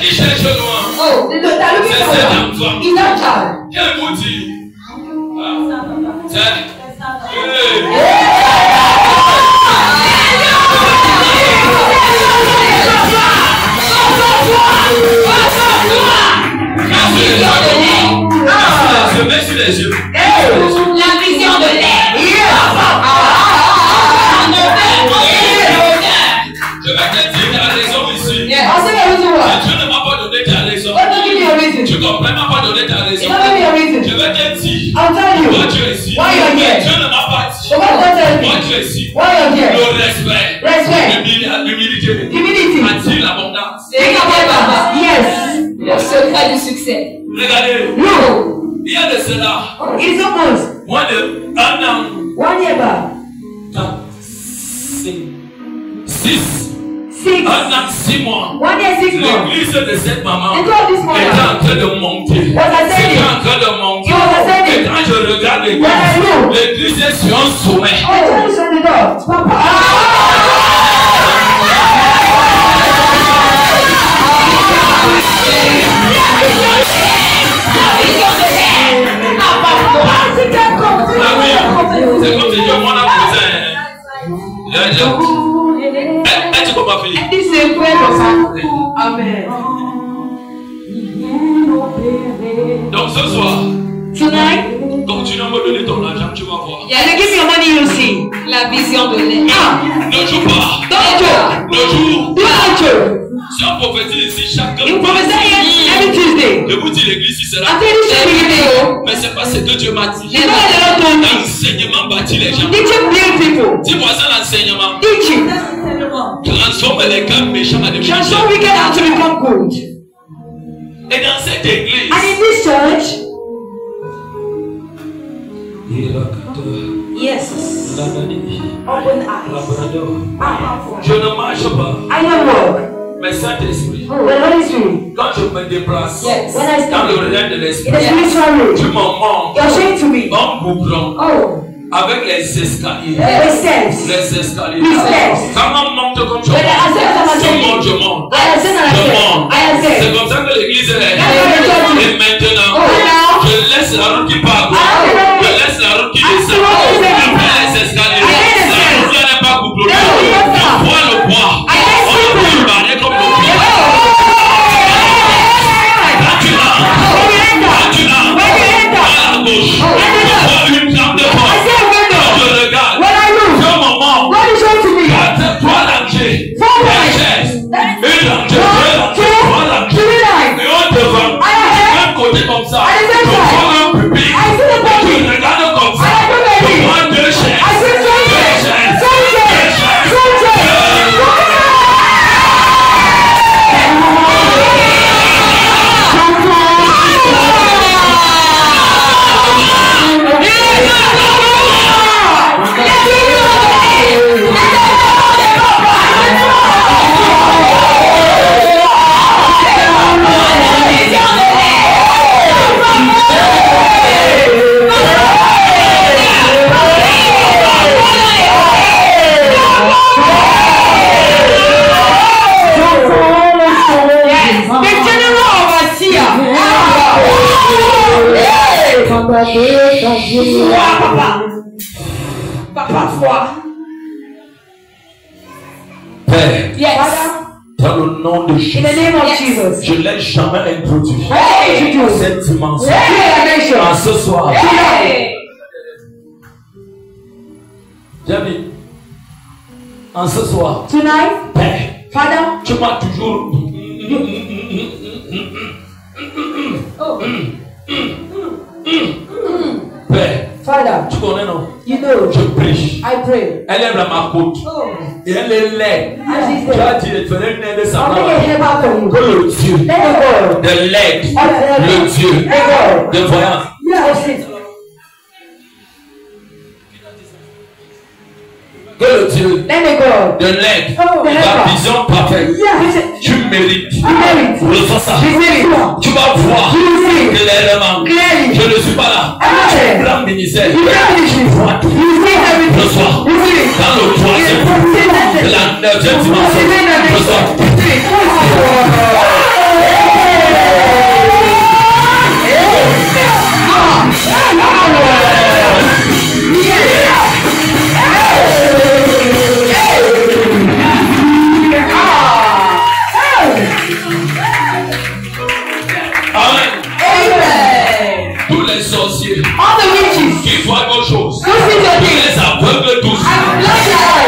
Il cherche loin. C'est cet enfant. Quel vous dit? Je mets sur les yeux. La vision de l'air. Je vais te dire, tu as raison ici. Dieu ne m'a pas donné ta raison. Tu comprends, il ne m'a pas donné ta raison. Je vais te dire, toi tu es ici. Dieu ne m'a pas dit. Toi tu es ici. Le respect, l'humilité, attire l'abondance. Le secret du succès. Regardez, il y a de cela moins de 1 an. 6 1 an, 6 mois. L'église de cette maman était en train de monter. C'était en train de monter. Et quand je regarde l'église est sur un sommet. C'est comme si Dieu m'en a posé. Tu comprends, ma fille? Amen. Donc ce soir, Tonight, continue à me donner ton argent, tu vas voir. yeah, give me your money, you'll see. La vision de l'air. Ne joue pas. Don't joke. Ne joue. Do not joke. Si on prophétise ici chaque You prophesy every Tuesday. je vous dis l'église ici sera. I tell you something. Mais c'est pas ce que Dieu m'a dit. You know what the Lord told me? L'enseignement bâtit les gens. Teaching build people. Dis-moi ça l'enseignement. Teaching. Transforme les gars méchants à des Transform wicked out to become good. Et dans cette église, And in this church, yes, open eyes. je ne marche pas. I don't walk. Mais Saint-Esprit, The Holy Spirit. quand je me déplace Yes. When I dans stand le règne de in the l'esprit, spiritual room, tu m'en montres you're showing to me. en bouclant Oh, avec les escaliers. the steps. Les escaliers. The steps. Quand on monte comme je When I ascend, I'm monte, ascending. je monte. I ascend and Je ascend. monte. I ascend. C'est comme ça que l'église est. Yeah. Et maintenant, Oh, je laisse la route qui part. Ah. Je laisse la route qui Ah. descend. Après les escaliers. La route n'est pas couplée. Le poids, le poids. On peut le barrer comme le poids. Quand tu entres, à la gauche, tu vois une lampe de porte. Quand je regarde, c'est un moment. Quand toi l'entrée, la chaise, une entrée, deux entrées, trois entrées. Et on devant, du même côté comme ça, je vois un pupitre. Père. Yes. Dans le nom de Jésus. In the name of Jesus. Je ne l'ai jamais introduit. Hey. Cette dimension. Hey. En ce soir. Hey. Jamie. En ce soir. Tonight. Père. Father. Tu m'as toujours. Père. Father. Tu connais non? You know. Je prie. I pray. Elle est ma côte. Et elle est laide. Tu as dit, elle ferait une aide de sa I'll make a main. help out for you. Que le Dieu Let it go. de l'aide, le Dieu de voyance. Yes. Que le Dieu Let it go. de l'aide, Oh, la vision parfaite. Yes. Tu mérites. mérite. Reçois ça. Je mérite. Tu vas voir clairement. Clearly. Je ne suis pas là. Amen. Grand ministère. You can't finish it. Vois tout. You see everything. Reçois. You see it. Dans le troisième, de la neuvième dimension. Reçois. Tous les sorciers qui voient autre chose, tous les aveugles tous,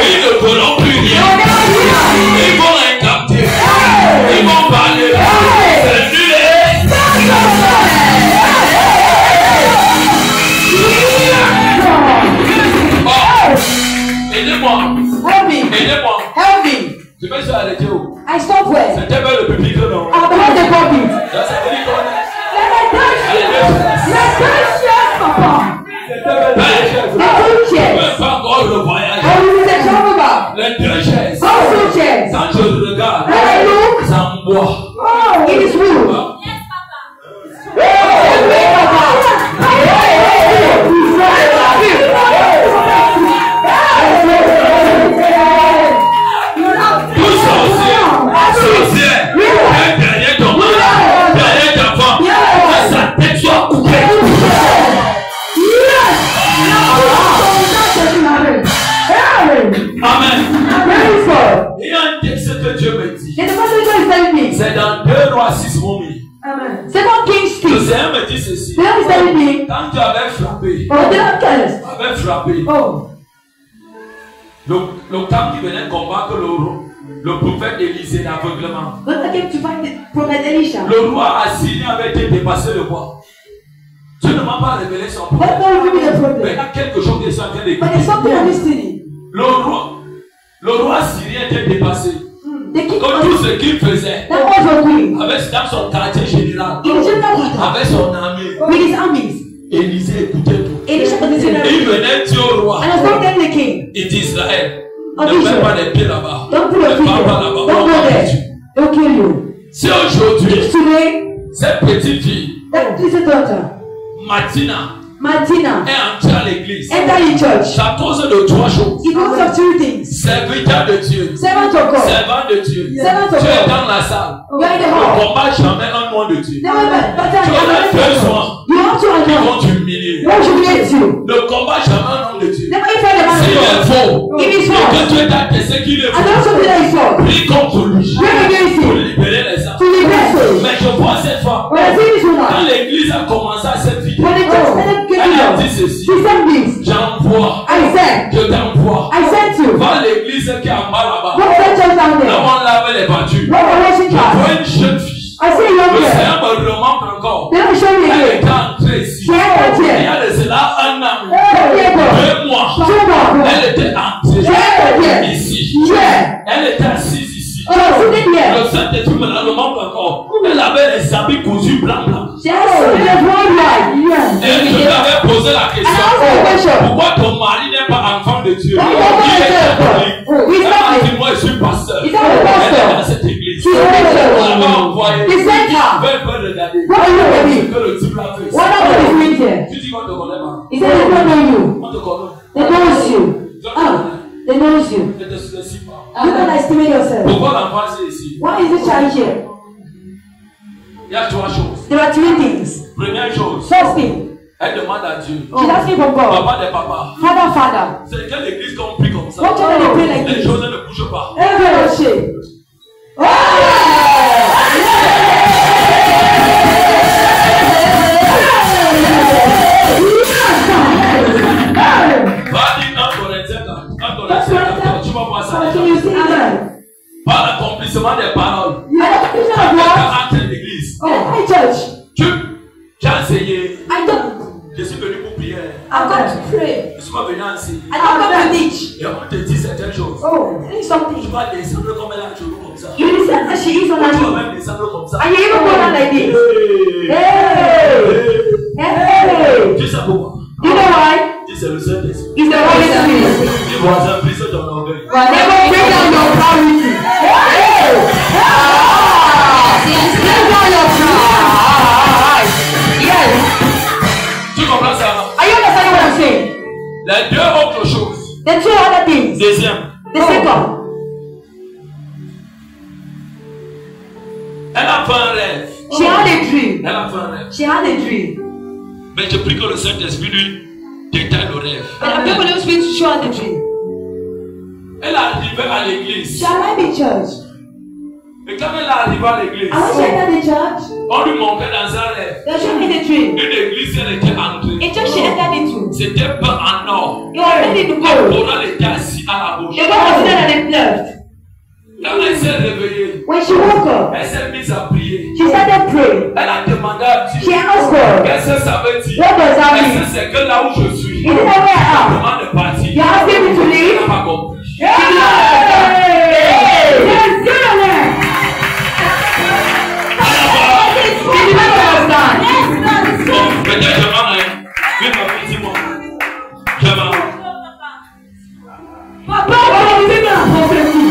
ils ne verront plus rien. Ils vont incanter, ils vont parler. C'est nul. Aidez-moi. Aidez-moi. Help me. Je me suis arrêté où? I stop where? C'était vers le public, non? I'm behind the pulpit. Ça, c'est venu qu'on est. Pas encore le voyage. Les deux chaises. Quand je regarde, ça me boit. Tout sorcier, derrière ton mari, derrière ta femme, que sa tête soit coupée. Amen. Il y a un texte que Dieu me dit. C'est dans 2 Rois 6, mon ami. Second Kings Le 6. Seigneur me dit ceci. The Lord is telling me, Quand tu avais frappé, oh, they are careless. Oh, le temps qui venait combattre le prophète Élisée l'aveuglement. God came to find the prophet Elisha. Le roi assyrien avait été dépassé le roi. Dieu ne m'a pas révélé son God problème. don't give me the Mais il y problem. a quelque chose qui est en train But there's something I'm listening. Le roi assyrien était dépassé. The king Comme tout ce qu'il faisait, that was doing. avec dans son quartier général, In the general quarter, avec son armée, with his armies, Élisée écoutait tout. Elisha was the general. Et il venait dire au roi, And I was not telling the king, et d'Israël, Oh, ne mets Israel. pas les pieds là-bas. don't put Ne your feet pars there. pas là-bas. Don't go there. They'll kill you. Si aujourd'hui, Today, cette petite fille, that little daughter, Martina, Martina, est entrée à l'église, enter the church. c'est à cause de 3 choses. Because of 2 things. Serviteur de Dieu, Servant of God. servant de Dieu. Servant of Tu es God. dans la salle. You are in the Ne hall. combat jamais un nom de Dieu. Never better Tu auras besoin You want to qui anoint. vont t'humilier. Why should we hate you? Ne combat jamais un nom de Dieu. Never you find a man S'il of est God. faux, It is et que false. Dieu t'a testé qu'il est And not faux, something that is false. prie contre lui Pray against pour him. libérer les âmes. To liberate souls. Mais je vois cette femme, When I see this quand woman, l'église a commencé à cette vidéo, when the church started elle getting a up, dit ceci, she said this. j'envoie, I said, je t'envoie, I sent you. va à l'église qui est en bas là-bas, Go to the church down there. là-bas on lave les battus. Go to washing Je vois class. une jeune fille, I see a young le girl. Seigneur me remonte encore, They don't show me elle again. est entrée ici, She had il y here. a de cela un an, Hey, 2 mois, 2 more. elle était entrée Yeah. ici, Yeah. elle était assise ici. Oh, sitting here. Le Saint-Esprit me la remonte encore. Elle avait les habits cousus blancs. She has a one life. Yes. Et je lui avais posé la And I question. asked her a question. Pourquoi ton mari n'est pas enfant de Dieu? Why Il you don't est want catholique. to tell? He's Elle m'a not. dit, moi je suis pasteur. He's not a Elle est pastor. dans cette église. She's a pastor. On l'a envoyé. He sent her. Fais peur de regarder. What are you Ce doing? que le type l'a fait. What are you doing here? Tu dis qu'on te connaît pas. He said they don't know you. On te connaît. They knows you. They knows you. Ne te sous-estime pas. You don't estimate yourself. Pourquoi l'enfant c'est ici? Why is this child here? Il y a 3 choses. There are 3 things. Première chose, First thing, elle demande à Dieu. she's asking from God. Papa des papas. Father, Father. C'est quelle église qu'on prie comme ça? What can I pray like Les this? choses ne bougent pas. Everywhere shape. Oh! Par l'accomplissement des paroles. Entre l'église. Oh, hey church. Tu as essayé. I don't. Je suis venu pour prier. I'm going to pray. Je suis pas venu ainsi. I don't come to teach. Et on te dit certaines choses. Oh, tell you something. Tu vas descendre comme elle a toujours comme ça. You listen as she is on her Tu vas knee. même descendre comme ça. And you even go down like this. Hey! Tu sais pourquoi? You know why? Dis c'est le Saint-Esprit. It's the Holy Spirit. Les voisins brisent ton orgueil. Never bring down your authority. Hey! Bring down your pride. Yes. Tu comprends ça? Are you understanding what I'm saying? Les deux autres choses. The two other things. Deuxième. The second. Elle a fait un rêve. She had a dream. Elle a fait un rêve. She had a dream. Mais je prie que le Saint-Esprit lui détaille le rêve. But I'm going to speak to show her the dream. Elle est arrivée à l'église. She arrived in church. Et quand elle est arrivée à l'église, And when she entered the church, on lui montrait dans un rêve. they showed me the dream. Une église, elle était entrée. In church she entered into. C'était peint en or. You are ready to Le go. Coran était assis à la gauche. The God was seated at the left. Quand elle s'est réveillée, When she woke up, elle s'est mise à prier. she started praying. Elle a demandé à She Dieu. asked God, Qu'est-ce que ça veut dire? what does that Est-ce mean? que c'est que là où je suis? Is it that where I am? Demande de partir. You asking me to Elle leave? n'a pas compris. Yes, get on there. Did you not understand? Bon, peut-être je m'en ai. Oui, ma fille, dis-moi. Je m'en ai. Papa, on va vivre la prophétie.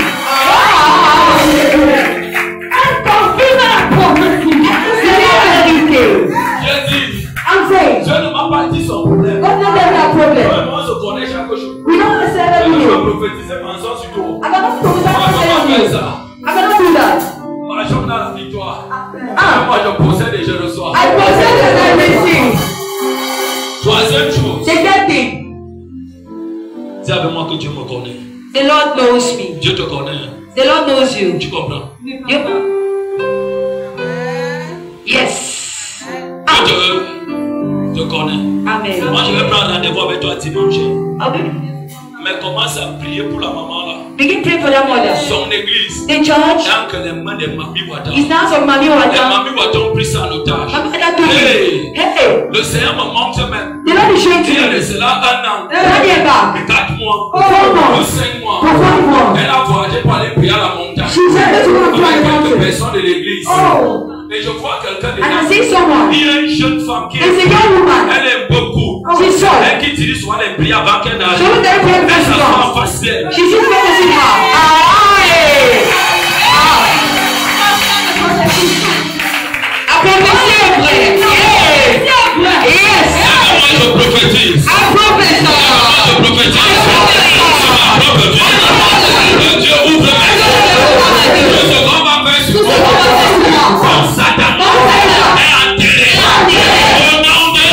Elle confirme la prophétie. C'est la vérité. J'ai dit, I'm saying, Dieu ne m'a pas dit son problème. God knows there's a problem. Moi, je connais chaque chose. We don't understand Je everything. peux prophétiser mensonge sur toi. I cannot prophesy Moi, je everything. fais ça. I cannot do that. Moi, je donne la victoire. Ah, Moi, je possède et je reçois. I possess everything. Troisième chose. Second thing, Dis avec moi que Dieu me connaît. the Lord knows me. Dieu te connaît. The Lord knows you. Tu comprends? Yep. Yes. Dieu te connaît. Amen. Moi, je vais prendre rendez-vous avec toi dimanche. Okay. Mais commence à prier pour la maman là. Begin praying for that mother. Son église. The church Tant que les mains des mamies Wata. is now of Mami Les Wata. mamies Wata ont pris ça en otage. Mami Wata told me, Hey! hey, Le Seigneur me montre même. the Lord is showing to Il y a de me. cela 1 an. Turn back. 4 mois. 4 months. 5 mois. For 5 months. Elle a voyagé pour aller prier à la montagne. She said that she want to Avec cry quelques mountain. personnes de l'église. Oh. Et je vois quelqu'un de And I là. see someone. Il y a une jeune femme qui It's a young woman. elle aime beaucoup. She's short. Elle qui dirige souvent les prières avant qu'elle She n'arrive. was there praying Elle for s'assoit en God. face d'elle. She should go to see her. I prophesy, frère. Yes. Moi je prophétise. I prophesy. Je prophétise. Dieu ouvre mes yeux. Ce qu'on va faire sur toi. Comme Satan. Est enterré. Au nom de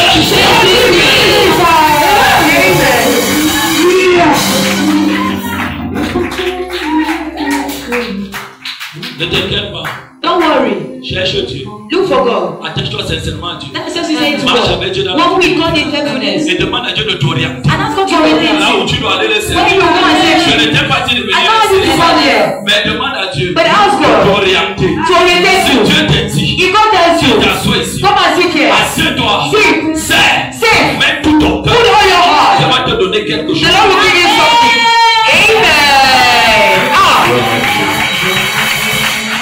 Ne t'inquiète pas. Don't worry. Cherche Dieu. Look for God. Attache-toi sincèrement à Dieu. That's what she said to Marche God. avec Dieu dans la Walk with God in faithfulness. et demande à Dieu de t'orienter. And ask God to orient Là où you. tu dois aller le When servir. you go and Je say, ne t'ai pas dit de I venir don't want you to come ici. here. Mais demande à Dieu But ask de God t'orienter. to orient Si you. Dieu te dit, If God tells tu you, t'assois ici. come and sit here. Assieds-toi. Sit. C'est. Sit. Mets tout ton Put cœur. all your Je heart. vais te donner quelque The chose. Lord will give you something. Amen.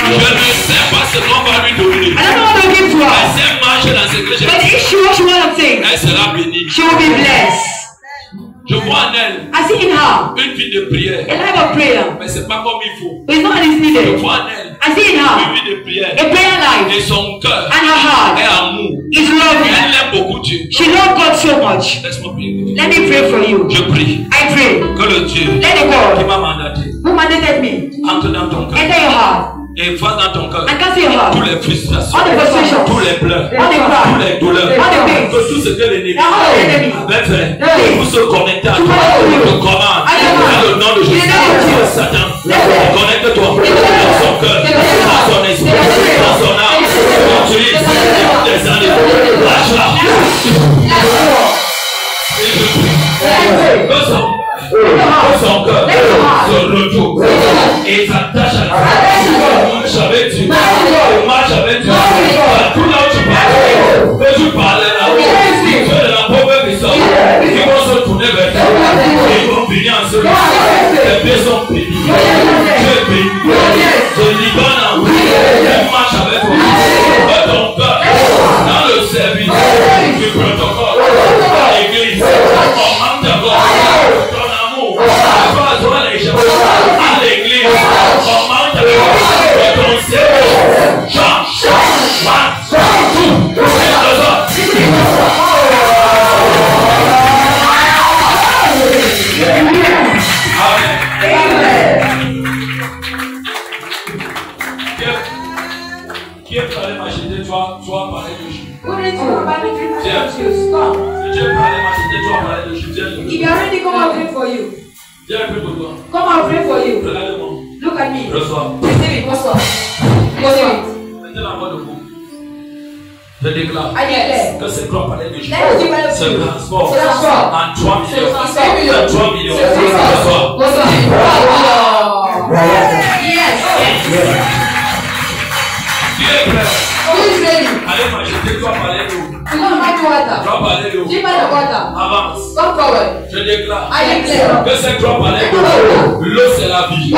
Je ne sais pas ce qu'on va lui donner. I don't know what to give to Mais her. si elle marche dans ce que j'ai But dit, if she wants one thing, elle sera bénie. she will be blessed. Je vois en elle I see in her une vie de prière. a life of prayer. Mais c'est pas comme il faut. But it's not as it's Je needed. vois en elle I see in une her vie de prière. a prayer life. Et son cœur And her heart est amour. is loving. Elle aime beaucoup Dieu. She loves God so much. Laisse-moi prier. Let me pray for you. Je prie I pray. que le Dieu Let the qui God m'a mandaté who mandated me entre dans ton cœur enter your heart et fasse dans ton cœur and cast your heart. toutes les frustrations, All the frustrations. tous les pleurs, All the cry. toutes les douleurs, All the pains. que tout ce que l'ennemi All the enemy. avait fait Hey. pour se connecter à To toi, connect to you. je commande I command. dans le nom de Jésus. In the name of Jesus. Satan, Yes. connecte-toi. In the retour. Et t'attache à la marche avec Dieu. Marche avec Dieu. Tout là où tu parlais. Où tu parlais là. Tu es de la pauvre personne. Ils vont se tourner vers toi. Ils vont bénir en ce lieu. Les pieds sont bénis. Tu es béni. Je libère en vous. Je marche avec toi. Dans ton cœur. Dans le service. Du protocole. Dans l'église. Augmente d'abord. Ton amour. À toi les gens. À l'église. Augmente d'abord. Ton service. Change. Tout. Qui est prêt à m'acheter, toi parler de Jésus. Dieu est prêt à m'acheter, toi parler de Jésus. If you are ready, come I'll pray for you. Dieu est prêt pour toi. Come I'll pray for you. Regarde-moi. Look at me. Reçois. Receive it. Reçois. Receive it. Mettez la voix de vous. Je déclare que c'est toi parler de Jésus. Se transforme en 3 millions. En 3 millions. Reçois. Yes. Qui est prêt? Who is ready? Allez m'acheter, toi parler d'eau. You want to buy the water? Toi parler d'eau. Give me the water. Avance. Come forward. Je déclare I declare. que c'est toi parler d'eau. L'eau c'est la vie. Je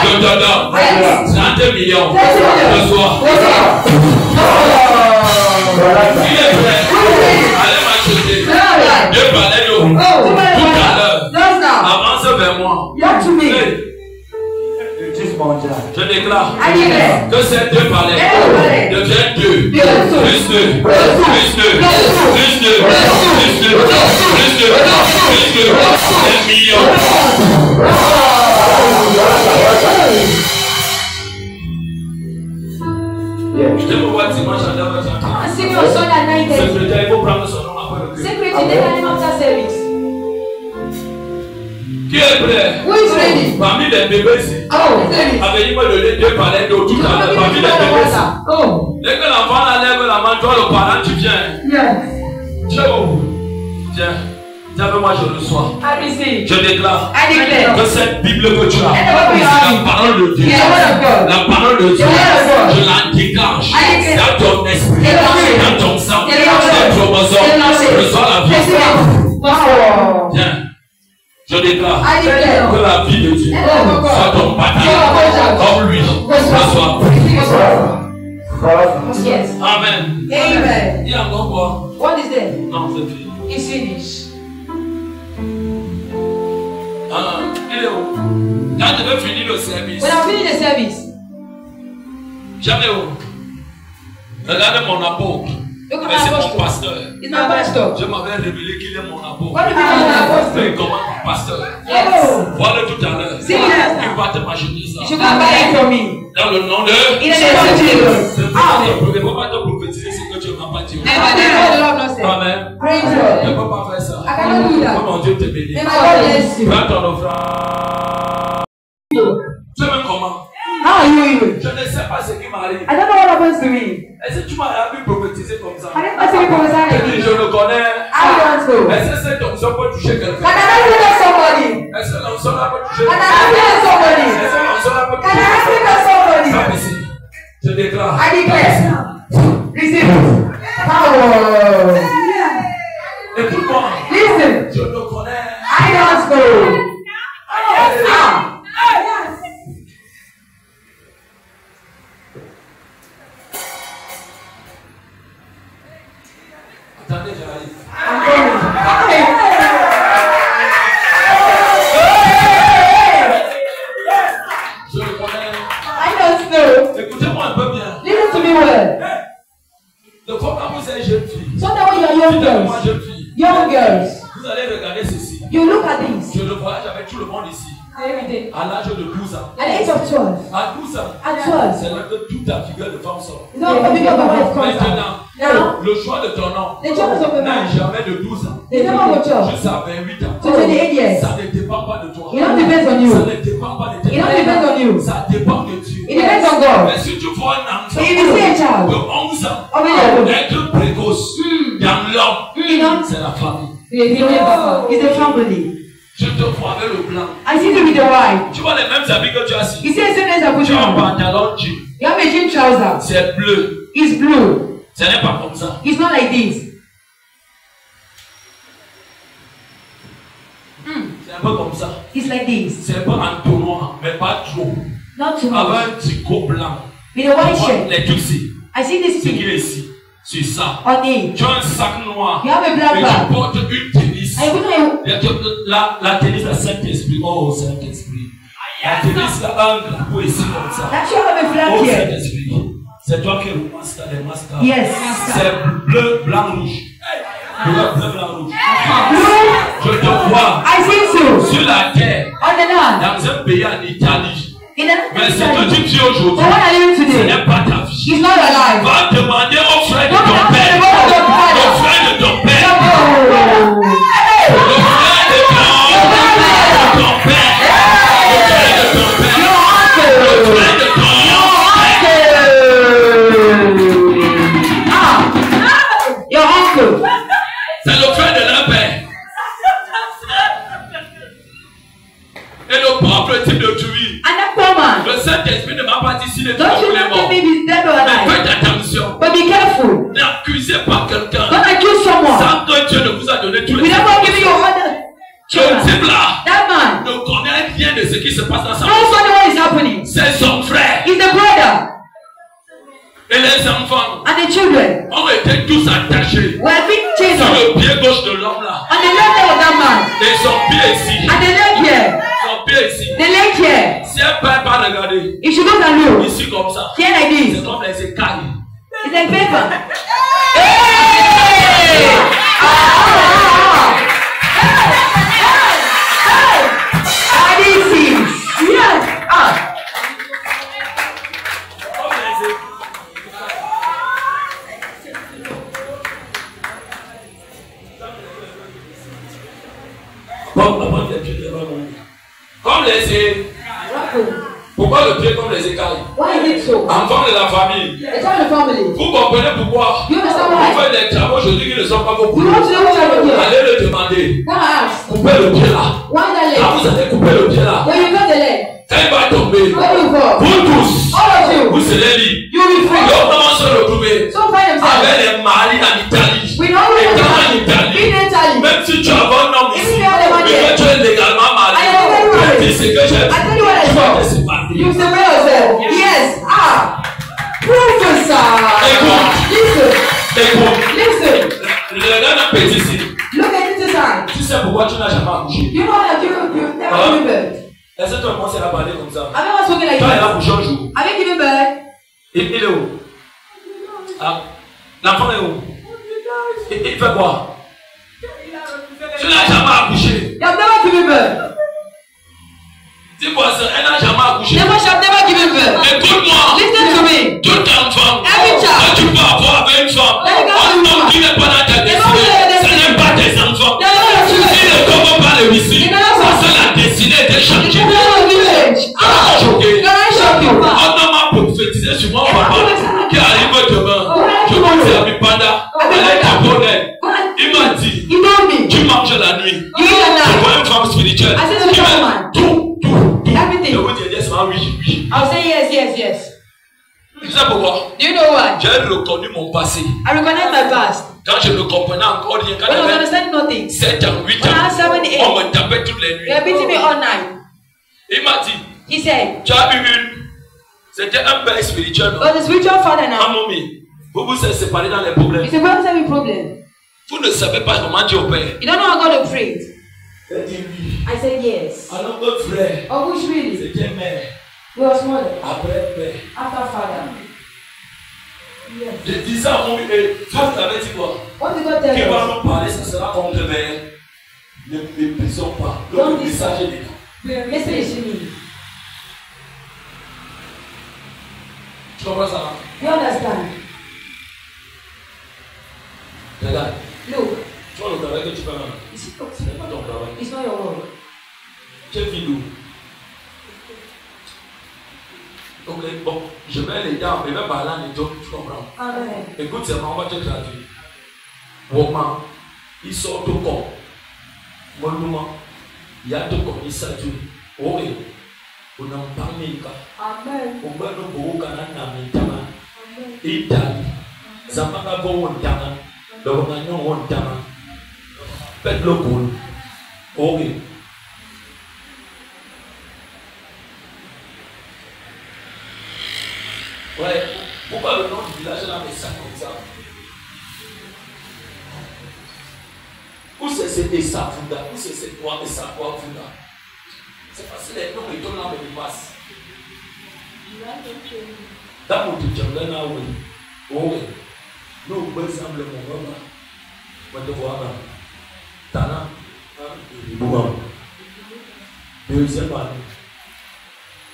te donne 30 millions. Reçois. Qui est prêt? Allez m'acheter. Dieu parlait d'eau. Tout à l'heure. Avance vers moi. Je déclare que ces deux palais deviennent 2, plus 2, plus 2, plus 2, plus 2, plus 2, plus 2, plus 2, plus 2, 1 million. Je me vois dimanche à 9h30. Secrétaire, il faut prendre son nom après le cœur. Qui est prêt? Who is ready? Parmi les bébés ici. Avez-vous me donné 2 palais d'eau tout à l'heure? Parmi les bébés ici. Dès que l'enfant lève la main, toi le parent, tu viens. Tiens. Tiens, moi je reçois. Je déclare que cette Bible que tu as, c'est la parole de Dieu. La parole de Dieu, je la déclenche dans ton esprit, dans ton sang, dans ton chromosomes. Reçois la vie. Tiens. Je déclare que la vie de Dieu soit ton bataille comme lui. Reçois. Yes. Amen. Amen. Il y a encore quoi? What is there? Non, c'est fini. It's finished. Il est où? Quand tu veux finir le service. When I finish the service. Jamais où? Regarde mon apôtre. Look at Mais my c'est mon apostle. pasteur. It's my pastor. Je m'avais révélé qu'il est mon apôtre. What do you mean my apostle? Mais comment mon pasteur? Yes. Voilà tout à l'heure. See that? Il va te m'acheter ça. You should come buy it for me. Dans le nom de In the name of Jesus. Je ne peux pas te prophétiser ce que tu n'as pas dit. Amen. Praise Je God. ne peux pas faire ça. I cannot do that. Comment Dieu te bénit. May my God bless you. Prends ton offrande. Tu sais même comment? How are you even? Je ne sais pas ce qui m'arrive. I don't know what happens to me. Est-ce que tu m'as vu prophétiser comme ça? I didn't see people Je beside dis, me. je le connais. I don't know. Est-ce que cette onction peut toucher quelqu'un? Can I speak to somebody? Est-ce que l'onction là peut toucher Can I quelqu'un? speak to somebody? Est-ce que l'onction là peut Can toucher I speak quelqu'un? to somebody? Viens ici. Je déclare. I declare. Receive it. Power. Écoute-moi. Listen. Je le connais. I don't know. Attendez, j'arrive. I'm coming. Je le connais. I don't know. Écoutez-moi un peu bien. Listen to me well. Le programme vous êtes jeune fille. Sometimes when you're young Dites-moi girls, jeune fille. young girls, Vous allez regarder ceci. you look at this. Je le voyage avec tout le monde ici. Every day. À l'âge de 12 ans. At the age of 12. À 12 ans. At 12. C'est là que toute ta figure de femme sort. No, because the wife comes out. Maintenant, Now, le choix de ton nom the choice of a n'est man. jamais de 12 ans. They never go church. Jusqu'à 28 ans. To 28 years. Ça ne dépend pas de toi. It don't depend on you. Ça ne dépend pas de tes It don't depend on you. Ça dépend de Dieu. It depends on God. Mais si tu vois un enfant If you see a de child 11 ans of a être précoce dans l'homme, c'est la famille. it's a family. Je te vois avec le blanc. I see you with the white. Tu vois les mêmes habits que tu as ici. You see the same as I put Tu as un on. pantalon jean. You have a jean trouser. C'est bleu. It's blue. Ce n'est pas comme ça. It's not like this. C'est un peu comme ça. It's like this. C'est un peu en tournoi, mais pas trop. Not too much. Avec un tricot blanc. With a white shirt. Les trucs ici. I see this Ce qui thing est ici. C'est ça. on it. Tu as un sac noir. You have a black Et bag. tu portes une tennis. I put on La tennis à Saint-Esprit. Oh, Saint-Esprit. La tennis a un drapeau ici comme ça. that you have a flag Oh, here. Saint-Esprit. C'est toi qui es le master des masters. Yes. C'est bleu, blanc, rouge. Bleu, blanc, rouge. Blue. Je te vois I see you. sur la terre, On the land. dans un pays en Italie. In Mais ce que the tu dis aujourd'hui, But what are you ce today? n'est pas ta vie. He's not alive. Va demander au frère de Don't ton ask père. the word of Au God. frère de ton père. Oh. Le frère de ton père. Le frère de ton père. Le frère de ton père. Your uncle. C'est le frère de leur père. Et le propre type de tuer. And that poor man. Le Saint-Esprit ne m'a pas dit s'il est Don't you mort ou know mort. if he's dead or Mais alive? faites attention. But be careful. N'accusez pas quelqu'un Don't accuse someone sans que Dieu ne vous a donné tous les without giving your other Le children. type là That man ne connaît rien de ce qui se passe dans sa knows maison. only what is happening. C'est son frère. He's the brother. Et les enfants And the children ont été tous attachés were being chained sur up. le pied gauche de l'homme là. On the left leg of that man. Et son pied ici. And the leg here. Son pied ici. The leg here. Si elle ne peut pas regarder, If she goes and look, ici comme ça, here like c'est this. comme les écailles. It's like paper. Yes. Comme les écailles. Comme les écailles. Pourquoi le pied comme les écailles? Why is it so? Enfant de la famille. It's all the family. Vous comprenez pourquoi? You understand Vous why? faites des travaux aujourd'hui qui ne sont pas vos You want to know what I'm doing? Allez le demander. Go ask. Coupez le pied là. Why that Là, leg? vous allez couper le pied là. When you got the leg, Quand il va tomber, when you fall, vous tous, all of you, vous serez libres. you'll be free. Donc, comment se retrouver So find themselves. avec les maris en Italie? We know who Étant en they are. Italie, Being in Italy. même si tu as un homme If ici, you have the money, mais que tu es légalement marié, I am very je married. dis ce que j'ai I tell you what I tu vas te saw. séparer. You separate yourself. Yes. Professor. Listen. Écoute, Listen. regarde un petit ici. Look at this side. Tu sais pourquoi tu n'as jamais accouché? You know what I've given you? Never Huh? given birth. Est-ce que tu as commencé à parler comme ça? I've never spoken like Toi, il a this. accouché un jour. Have you given birth? Il est où? Ah. L'enfant est où? Il fait quoi? Tu n'as jamais accouché. You have never given birth. Dis-moi ça, elle n'a jamais accouché. Never shall never given birth. Écoute-moi. Listen to me. Toute enfant Every child. que tu peux avoir avec une femme, Let it go un with homme you. qui n'est pas dans ta They don't know destinée, your ce n'est pas tes enfants. They don't know your Si children. le corps pas le ici, They don't know parce que la destinée était changée. They don't know your village. Choqué. Can I shock you? Un homme a prophétisé sur mon papa qui arrive demain. Je Oh. pense à Bipanda, elle est japonaise. Il m'a dit, You told me. tu manges la nuit. You eat at Je night. vois une femme spirituelle. I said to the Qui met woman. tout. Everything. Je vous dis, yes, oui, oui. I'll say yes, yes, yes. Tu sais pourquoi? Do you know why? J'ai reconnu mon passé. I recognize my past. Quand je ne comprenais encore rien, quand When I was j'avais understanding nothing. 7 ans, 8 When I was 7, ans, 8. on me tapait toutes les nuits. They were beating me all night. Il m'a dit, He said, tu as eu une. C'était un père spirituel. "Oh, the spiritual father Un now. mommy. Vous vous êtes séparés dans les problèmes. It's a brother's having problem. Vous ne savez pas comment dire au père. You don't know how God to pray." Il dit oui. I said yes. Alors notre frère, Oh, which really? c'était mère. We was mother. Après père. After father. Yes. Je disais à mon Dieu, toi tu avais dit quoi? What did God tell Qui va us? nous parler, ça sera contre mère. Ne méprisons pas. Don't Le message est là. The message is me. Tu comprends ça? You understand? Regarde. Look, Tu vois le travail que tu fais là. Ce n'est pas ton travail. it's not your word. Tu es fille d'où? Ok, bon, je vais l'aider à me parler en éthiopie, tu comprends? Amen. Écoute, c'est on va te traduire. Woman, il sort au corps. Mon nom, Il y a tout comme ça, tu oui, on n'a pas mis qu'à. Amen. On va nous voir quand on a mis tama. Italie, ça m'a pas bon tama. Donc on a non on tama. Faites le coup. Oui. Ouais. Pourquoi le nom du village là met ça comme ça? Où c'est cet Essafouda? Où c'est cette toi Essafouda? C'est parce que les noms ils donnent là mais ils passent. Dans mon petit jardin là oui. Oui. Nous par exemple mon maman. Moi te vois là. Tana. Boum. Deuxième année.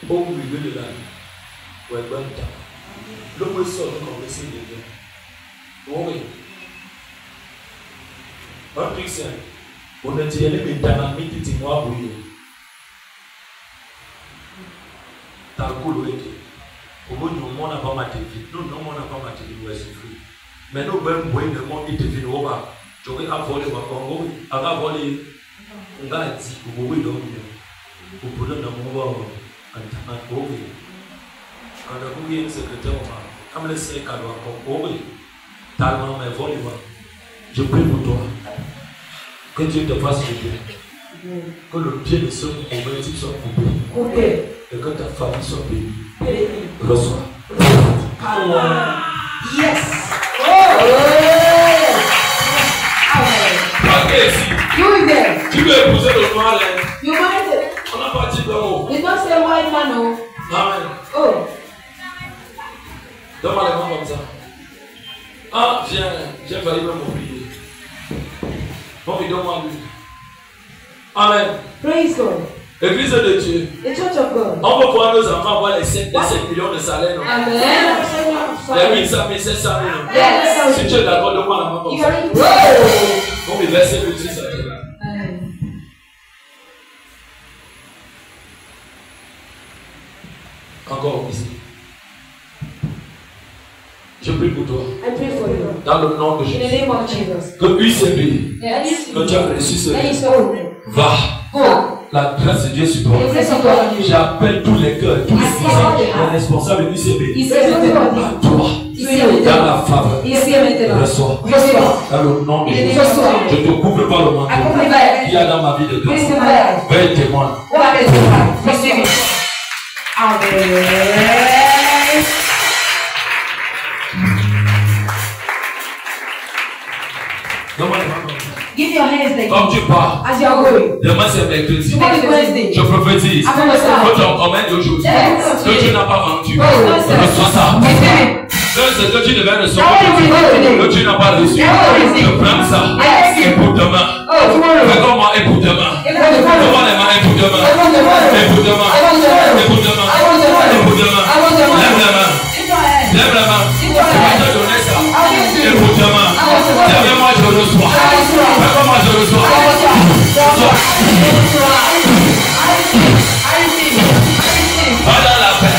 Au milieu de l'année. Ouais bonne temps. Le mot sort comme le signe de Dieu. Oui. Un truc c'est, on a dit, elle est maintenant, mais tu dis moi, oui. T'as le coup, oui. Au bout du moment, on n'a pas ma télé. Nous, non, on n'a pas ma télé, ouais, c'est free. Mais nous, même, oui, le monde, il te fait au bas. Tu aurais à voler, oui. Avant de voler, on a dit, oui, donc, au bout d'un moment, on a dit, oui. Quand on a oublié le secrétaire, comme le secrétaire, oui. Tellement, mais voler, je prie pour toi. Que Dieu te fasse du bien. Que le pied de ce converti soit coupé. Et que ta famille soit bénie. Reçois. Yes. Tu veux épouser le noir là? On a parti de haut. You don't say white man, no. Amen. Oh. Donne-moi les mains comme ça. Ah, viens, j'ai failli même m'oublier. Bon, donne-moi lui. Amen. Praise God. Église de Dieu. The church of God. On peut voir nos enfants avoir les 7 millions de salaires. Amen. Les 1500 000, 700 000. Yes. Si tu es d'accord, donne-moi la main comme ça. On va verser le 10 à toi. Encore ici. Je prie pour toi. I pray for you. Dans le nom de In the Jésus. name of Jesus. Que UCB, Yes. que tu as reçu ce That is all. va. Go. La grâce de Dieu sur toi. The grace of God. J'appelle tous les cœurs, tous les responsables de UCB. He says to À God. toi. Dans la faveur. Reçois. Dans le nom de Jésus. Je te couvre par le manteau. Il y a dans ma vie de grâce. Veuillez témoin. Give your hands there. Comme tu pars, As you are going. demain c'est mercredi. Tomorrow is Wednesday. Je prophétise que ton commande d'aujourd'hui, que tu n'as pas vendu, reçois ça. Ce que tu devais recevoir, que tu n'as pas reçu, je prends ça. Et pour demain, fais-moi et pour demain. Fais-moi les mains et pour demain. Et pour demain. Et pour demain. Et pour demain. Lève la main. Lève la main. Je vais te donner ça. Et pour demain. Lève-moi, je reçois. Fais-moi, je reçois. Va dans la paix.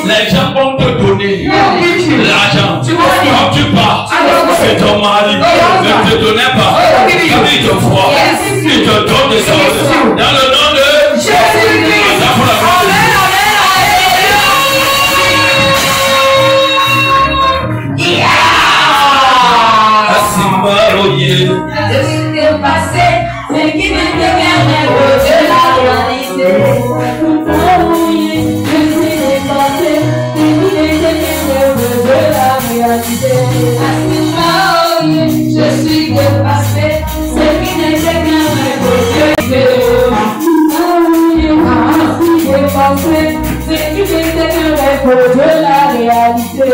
Les gens vont te donner l'argent. Quand tu pars, c'est ton mari ne te donnait pas. Il te voit. Il te donne des choses. Dans le nom de Jésus-Christ. C'est qui me dégaine de la réalité. Je suis dépassé, c'est qui ne sait qu'un côté. Je suis dépassé, c'est qui ne sait qu'un côté de la réalité.